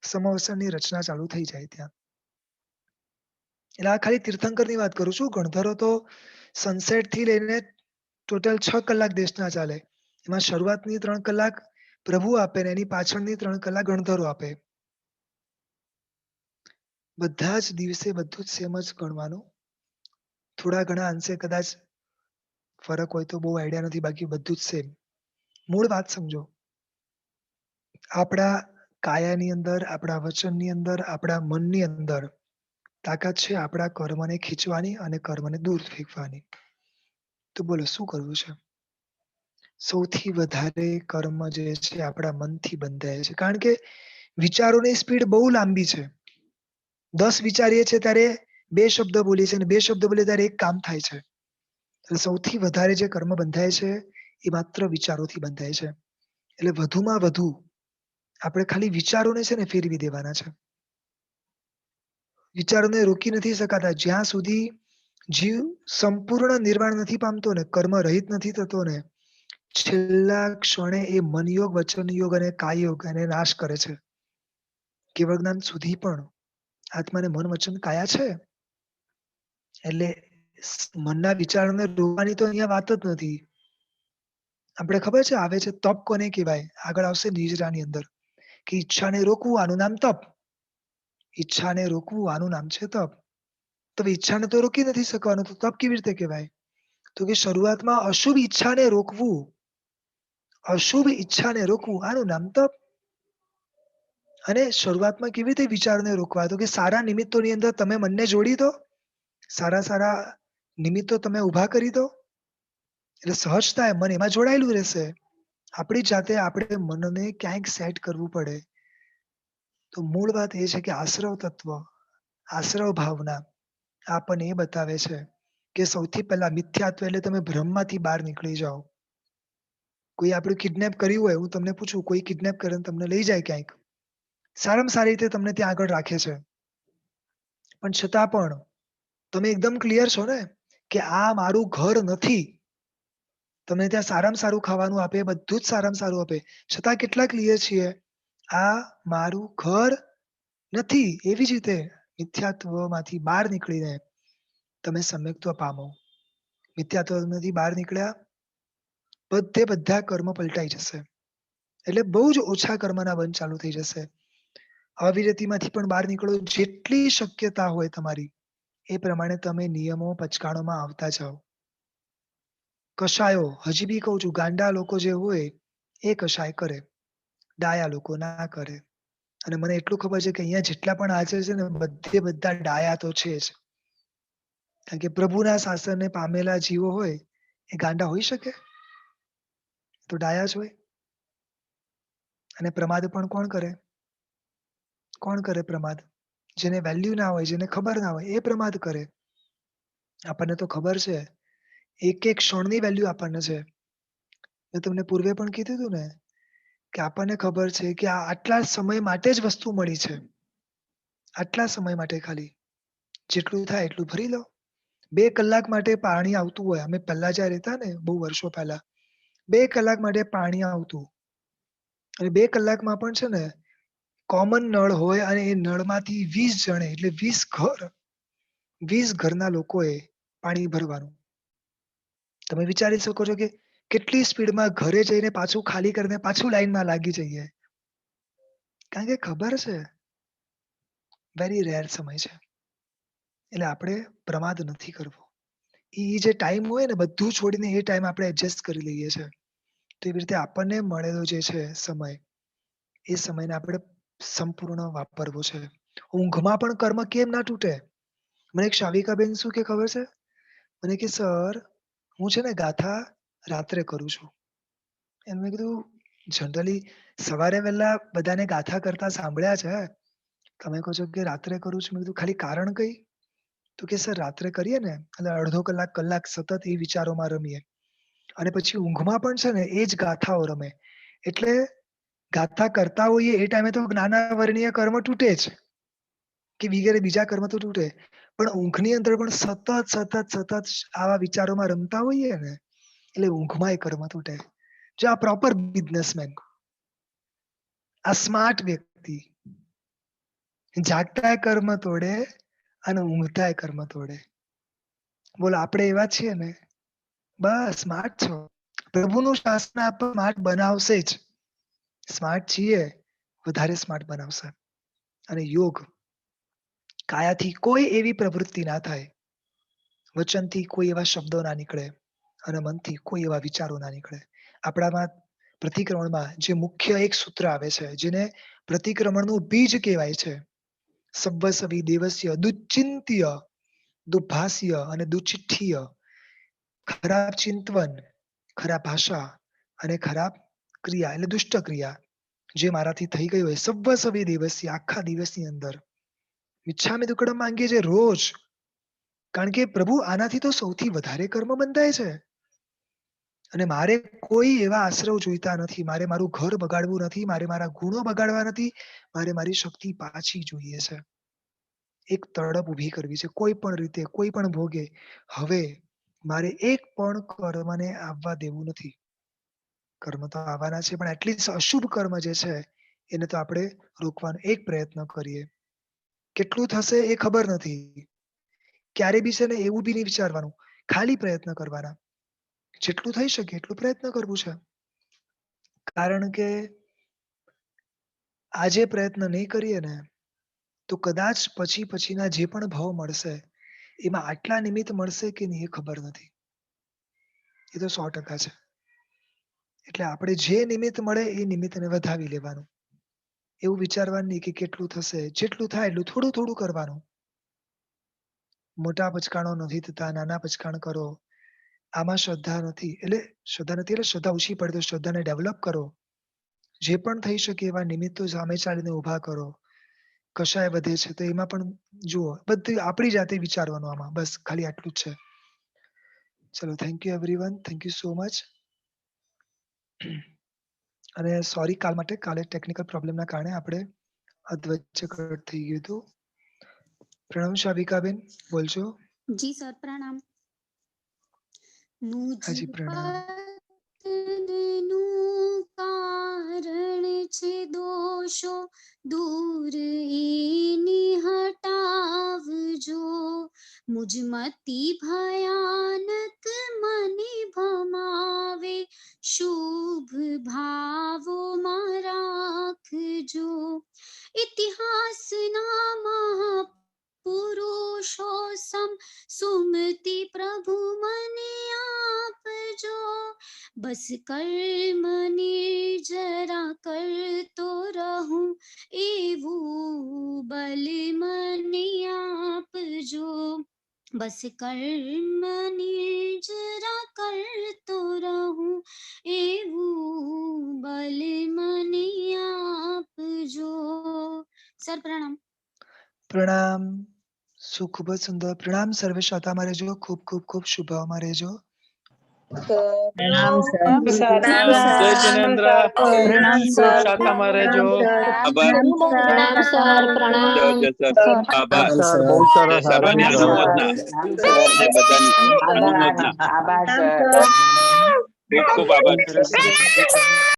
સમવસરની રચના ચાલુ થઈ જાય ત્યાં. એટલે આ ખાલી તીર્થંકરની વાત કરું છું. ગણધરો તો સનસેટ થી લઈને ટોટલ 6 કલાક દેશના ચાલે. એમાં શરૂઆતની 3 કલાક પ્રભુ આપે ને એની પાછળની 3 કલાક ગણધરો આપે. બધા જ દિવસે બધું જ સેમ જ ગણવાનું. થોડા ઘણા અંશે કદાચ ફરક હોય તો બહુ આઈડિયા નથી, બાકી બધું જ સેમ. મૂળ વાત સમજો. આપણા કાયાની અંદર, આપણા વચનની અંદર, આપણા મનની અંદર તાકાત છે આપણા કર્મને ખીચવાની અને કર્મને દૂર ફેંકવાની. તો બોલો શું કરવું છે? સૌથી વધારે કર્મ જે છે આપણા મનથી બંધાય છે. કારણ કે વિચારોની સ્પીડ બહુ લાંબી છે. 10 વિચારીએ છીએ ત્યારે 2 શબ્દ બોલીએ છીએ અને 2 શબ્દ બોલીએ ત્યારે 1 કામ થાય છે. એટલે સૌથી વધારે જે કર્મ બંધાય છે એ માત્ર વિચારોથી બંધાય છે. એટલે વધુમાં વધુ આપણે ખાલી વિચારોને છે ને ફેરવી દેવાના છે. વિચારોને રોકી નથી શકાતા. જ્યાં સુધી જીવ સંપૂર્ણ નિર્વાણ નથી પામતો ને, કર્મ રહિત નથી થતો ને, છેલ્લા ક્ષણે એ મનયોગ, વચનયોગ અને કાયયોગ એને નાશ કરે છે. કેવળ જ્ઞાન સુધી પણ આત્માને મન, વચન, કાયા છે. એટલે મનના વિચારોને રોકવાની તો અહીંયા વાત જ નથી. આપણે ખબર છે આવે છે તપ કોને કહેવાય? આગળ આવશે નિજરાની અંદર કે ઈચ્છાને રોકવું આનું નામ તપ. ઈચ્છાને રોકવું આનું નામ છે તપ. તો ઈચ્છાને તો રોકી નથી શકવાનું, તો તપ કેવી રીતે કહેવાય? તો કે શરૂઆતમાં અશુભ ઈચ્છાને રોકવું, અશુભ ઈચ્છાને રોકવું આનું નામ તપ. અને શરૂઆતમાં કેવી રીતે વિચારોને રોકવા? તો કે સારા નિમિત્તોની અંદર તમે મનને જોડી દો, સારા નિમિત્તો તમે ઊભા કરી દો, એટલે સહજતા મન એમાં જોડાયેલું રહેશે. આપણી જાતે આપણે મનને ક્યાંક સેટ કરવું પડે. તો મૂળ વાત એ છે કે આશ્રવ તત્વ, આશ્રવ ભાવના આપણને એ બતાવે છે કે સૌથી પહેલા મિથ્યાત્વ એટલે તમે ભ્રમમાંથી બહાર નીકળી જાઓ. કોઈ આપણું કિડનેપ કર્યું હોય, હું તમને પૂછું, કોઈ કિડનેપ કરીને તમને લઈ જાય ક્યાંક, સારામાં સારી રીતે તમને ત્યાં આગળ રાખે છે. પણ છતાં પણ તમે એકદમ ક્લિયર છો ને કે આ મારું ઘર નથી. તમને ત્યાં સારામાં સારું ખાવાનું આપે, બધું જ સારામાં સારું આપે. છતાં કેટલા ક્લિયર છીએ? આ મારું ઘર નથી. એવી જ રીતે મિથ્યાત્વમાંથી બહાર નીકળીને તમે સમ્યક્ત્વ પામો. મિથ્યાત્વમાંથી બહાર નીકળ્યા, બધા કર્મ પલટાઈ જશે. એટલે બહુ જ ઓછા કર્મના બંધ ચાલુ થઈ જશે. અવિરતિમાંથી પણ બહાર નીકળો. જેટલી શક્યતા હોય તમારી એ પ્રમાણે તમે નિયમો પચકાણોમાં આવતા જાઓ. કશાયો, હજી બી કહું છું, ગાંડા લોકો જે હોય એ કશાય કરે, ડાયા લોકો ના કરે. અને મને એટલું ખબર છે કે અહીંયા જેટલા પણ હાજર છે ને બધા ડાયા તો છે જ. કારણ કે પ્રભુના શાસનને પામેલા જીવો હોય એ ગાંડા હોઈ શકે? તો ડાયા જ હોય. અને પ્રમાદ પણ કોણ કરે? કોણ કરે પ્રમાદ? જેને વેલ્યુ ના હોય, જેને ખબર ના હોય એ પ્રમાદ કરે. આપણને તો ખબર છે, એક ક્ષણની વેલ્યુ આપણને છે. મેં તમને પૂર્વે પણ કીધું હતું ને કે આપણને ખબર છે કે આ આટલા સમય માટે જ વસ્તુ મળી છે. આટલા સમય માટે ખાલી. જેટલું થાય એટલું ભરી લો. 2 કલાક માટે પાણી આવતું હોય. અમે પહેલા જ્યાં રહેતા ને બહુ વર્ષો પહેલા, 2 કલાક માટે પાણી આવતું. અને 2 કલાકમાં પણ છે ને કોમન નળ હોય અને એ નળમાંથી 20 જણે એટલે 20 ઘરના લોકોએ પાણી ભરવાનું. તમે વિચારી શકો છો કે કેટલી સ્પીડમાં ઘરે જઈને પાછું ખાલી કરીને પાછું લાઈનમાં લાગી જઈએ. કારણ કે ખબર છે વેરી રેર સમય છે. એટલે આપણે પ્રમાદ નથી કરવો. જે ટાઈમ હોય ને બધું છોડીને એ ટાઈમ આપણે એડજસ્ટ કરી લઈએ છે. તો એવી રીતે આપણને મળેલો જે છે સમય, એ સમયને આપણે સંપૂર્ણ વાપરવો છે. ઊંઘમાં પણ કર્મ કેમ ના તૂટે? મને એક શાવિકાબેન શું કે ખબર છે? મને કે સર હું છે ને ગાથા રાત્રે કરું છું. એને મેં કીધું જનરલી સવારે વહેલા બધાને ગાથા કરતા સાંભળ્યા છે. તમે કહો છો કે રાત્રે કરું છું. મેં કીધું ખાલી કારણ કઈ? તો કે સર રાત્રે કરીએ ને એટલે અડધો કલાક, કલાક સતત એ વિચારોમાં રમીએ અને પછી ઊંઘમાં પણ છે ને એ જ ગાથાઓ રમે. એટલે ગાથા કરતા હોઈએ એ ટાઈમે તો જ્ઞાનાવરણીય કર્મ તૂટે જ કે વગેરે બીજા કર્મ તો તૂટે. પણ ઊંઘની અંદર પણ સતત આવા વિચારોમાં રમતા હોઈએ ને એટલે ઊંઘમાં એ કર્મ તૂટે. જો આ પ્રોપર બિઝનેસમેન, આ સ્માર્ટ વ્યક્તિ જાગતાય કર્મ તોડે અને ઊંઘતાય કર્મ તોડે. બોલો આપણે એવા છીએ ને? બસ સ્માર્ટ છો. પ્રભુનું શાસન આપણને સ્માર્ટ બનાવશે જ. સ્માર્ટ છીએ, વધારે સ્માર્ટ બનાવશે. અને યોગ કાયાથી કોઈ એવી પ્રવૃત્તિ ના થાય, વચનથી કોઈ એવા શબ્દો ના નીકળે અને મનથી કોઈ એવા વિચારો ના નીકળે. આપણામાં પ્રતિક્રમણમાં જે મુખ્ય એક સૂત્ર આવે છે, જેને પ્રતિક્રમણનું બીજ કહેવાય છે, સવ્વસવી દેવસ્ય દુશ્ચિંત્ય દુભાષ્ય અને દુચિઠ્ઠીય. ખરાબ ચિંતવન, ખરાબ ભાષા અને ખરાબ ક્રિયા એટલે દુષ્ટ ક્રિયા જે મારાથી થઈ ગઈ હોય સવ્વસવી દિવસથી આખા દિવસની અંદર મિચ્છામિ દુક્કડમ માંગીએ છે રોજ. કારણ કે પ્રભુ આનાથી તો સૌથી વધારે કર્મ બંધાય છે. અને મારે કોઈ એવા આશ્રવ જોઈતા નથી. મારે મારું ઘર બગાડવું નથી. મારે મારા ગુણો બગાડવા નથી. મારે મારી શક્તિ પાછી જોઈએ છે. એક તડપ ઊભી કરવી છે કોઈ પણ રીતે, કોઈ પણ ભોગે. હવે મારે એક પણ કર્મને આવવા દેવું નથી. કર્મ તો આવવાના છે પણ એટલીસ્ટ અશુભ કર્મ જે છે એને તો આપણે રોકવાનો એક પ્રયત્ન કરીએ. કેટલું થશે એ ખબર નથી. ક્યારે બી છે ને એવું બી નહીં વિચારવાનું. ખાલી પ્રયત્ન કરવાના. જેટલું થઈ શકે એટલું પ્રયત્ન કરવું છે. કારણ કે આજે પ્રયત્ન નહીં કરીએ ને તો કદાચ પછીના જે પણ ભાવ મળશે એમાં આટલા નિમિત્ત મળશે કે નહીં એ ખબર નથી. એ તો 100% છે. એટલે આપણે જે નિમિત્ત મળે એ નિમિત્તને વધાવી લેવાનું. એવું વિચારવાનું નહીં કે કેટલું થશે. જેટલું થાય એટલું થોડું કરવાનું. મોટા પચકાણો નથી થતા, નાના પચકાણ કરો. આમાં શ્રદ્ધા નથી એટલે શ્રદ્ધા ઓછી પડે તો શ્રદ્ધાને ડેવલપ કરો. જે પણ થઈ શકે એવા નિમિત્તો સામે ચાલીને ઊભા કરો. કશાય વધે છે તો એમાં પણ જુઓ. બધું આપણી જાતે વિચારવાનું આમાં. બસ ખાલી આટલું જ છે. ચલો thank you everyone. Thank you so much. અને સોરી કાલ માટે. કાલે ટેકનિકલ પ્રોબ્લેમના કારણે આપણે વચ્ચે કટ થઈ ગયું હતું. પ્રણામ શાવિકાબેન, બોલજો. જી સર, પ્રણામ. મુજ હાજી પ્રણામ. પતનનું કારણ છે દોષો દૂર એની હટાવજો. મુજ મતિ ભયાનક મને ભમાવે શુભ ભાવોમાં રાખજો. ઇતિહાસના મહાપુરુષો સમ સુમતિ પ્રભુ મને આપજો. બસ કર્મ નિર્જરા કરતો રહું એવું બલ મને આપજો. બસ કર્મ નિર્જરા કરતો રહું એવું બલ મને આપજો. સર પ્રણામ. પ્રણામ. ખૂબ જ સુંદર. પ્રણામ. સર્વે શ્રોતામાં રહેજો. ખૂબ શુભમાં રહેજો. પ્રણામ સર. પ્રણામ જય જિનેન્દ્ર. પ્રણામ ખૂબ સર. શાખામાં રહેજો. આભાર. પ્રણામ સર. પ્રણામ. જય સર. આભાર. સર બહુ સરસ જય સભાની આભાર અનુમોદના. પ્રણામ જય બધાની સર. અનુમોદના. આભાર સર. ખૂબ આભાર.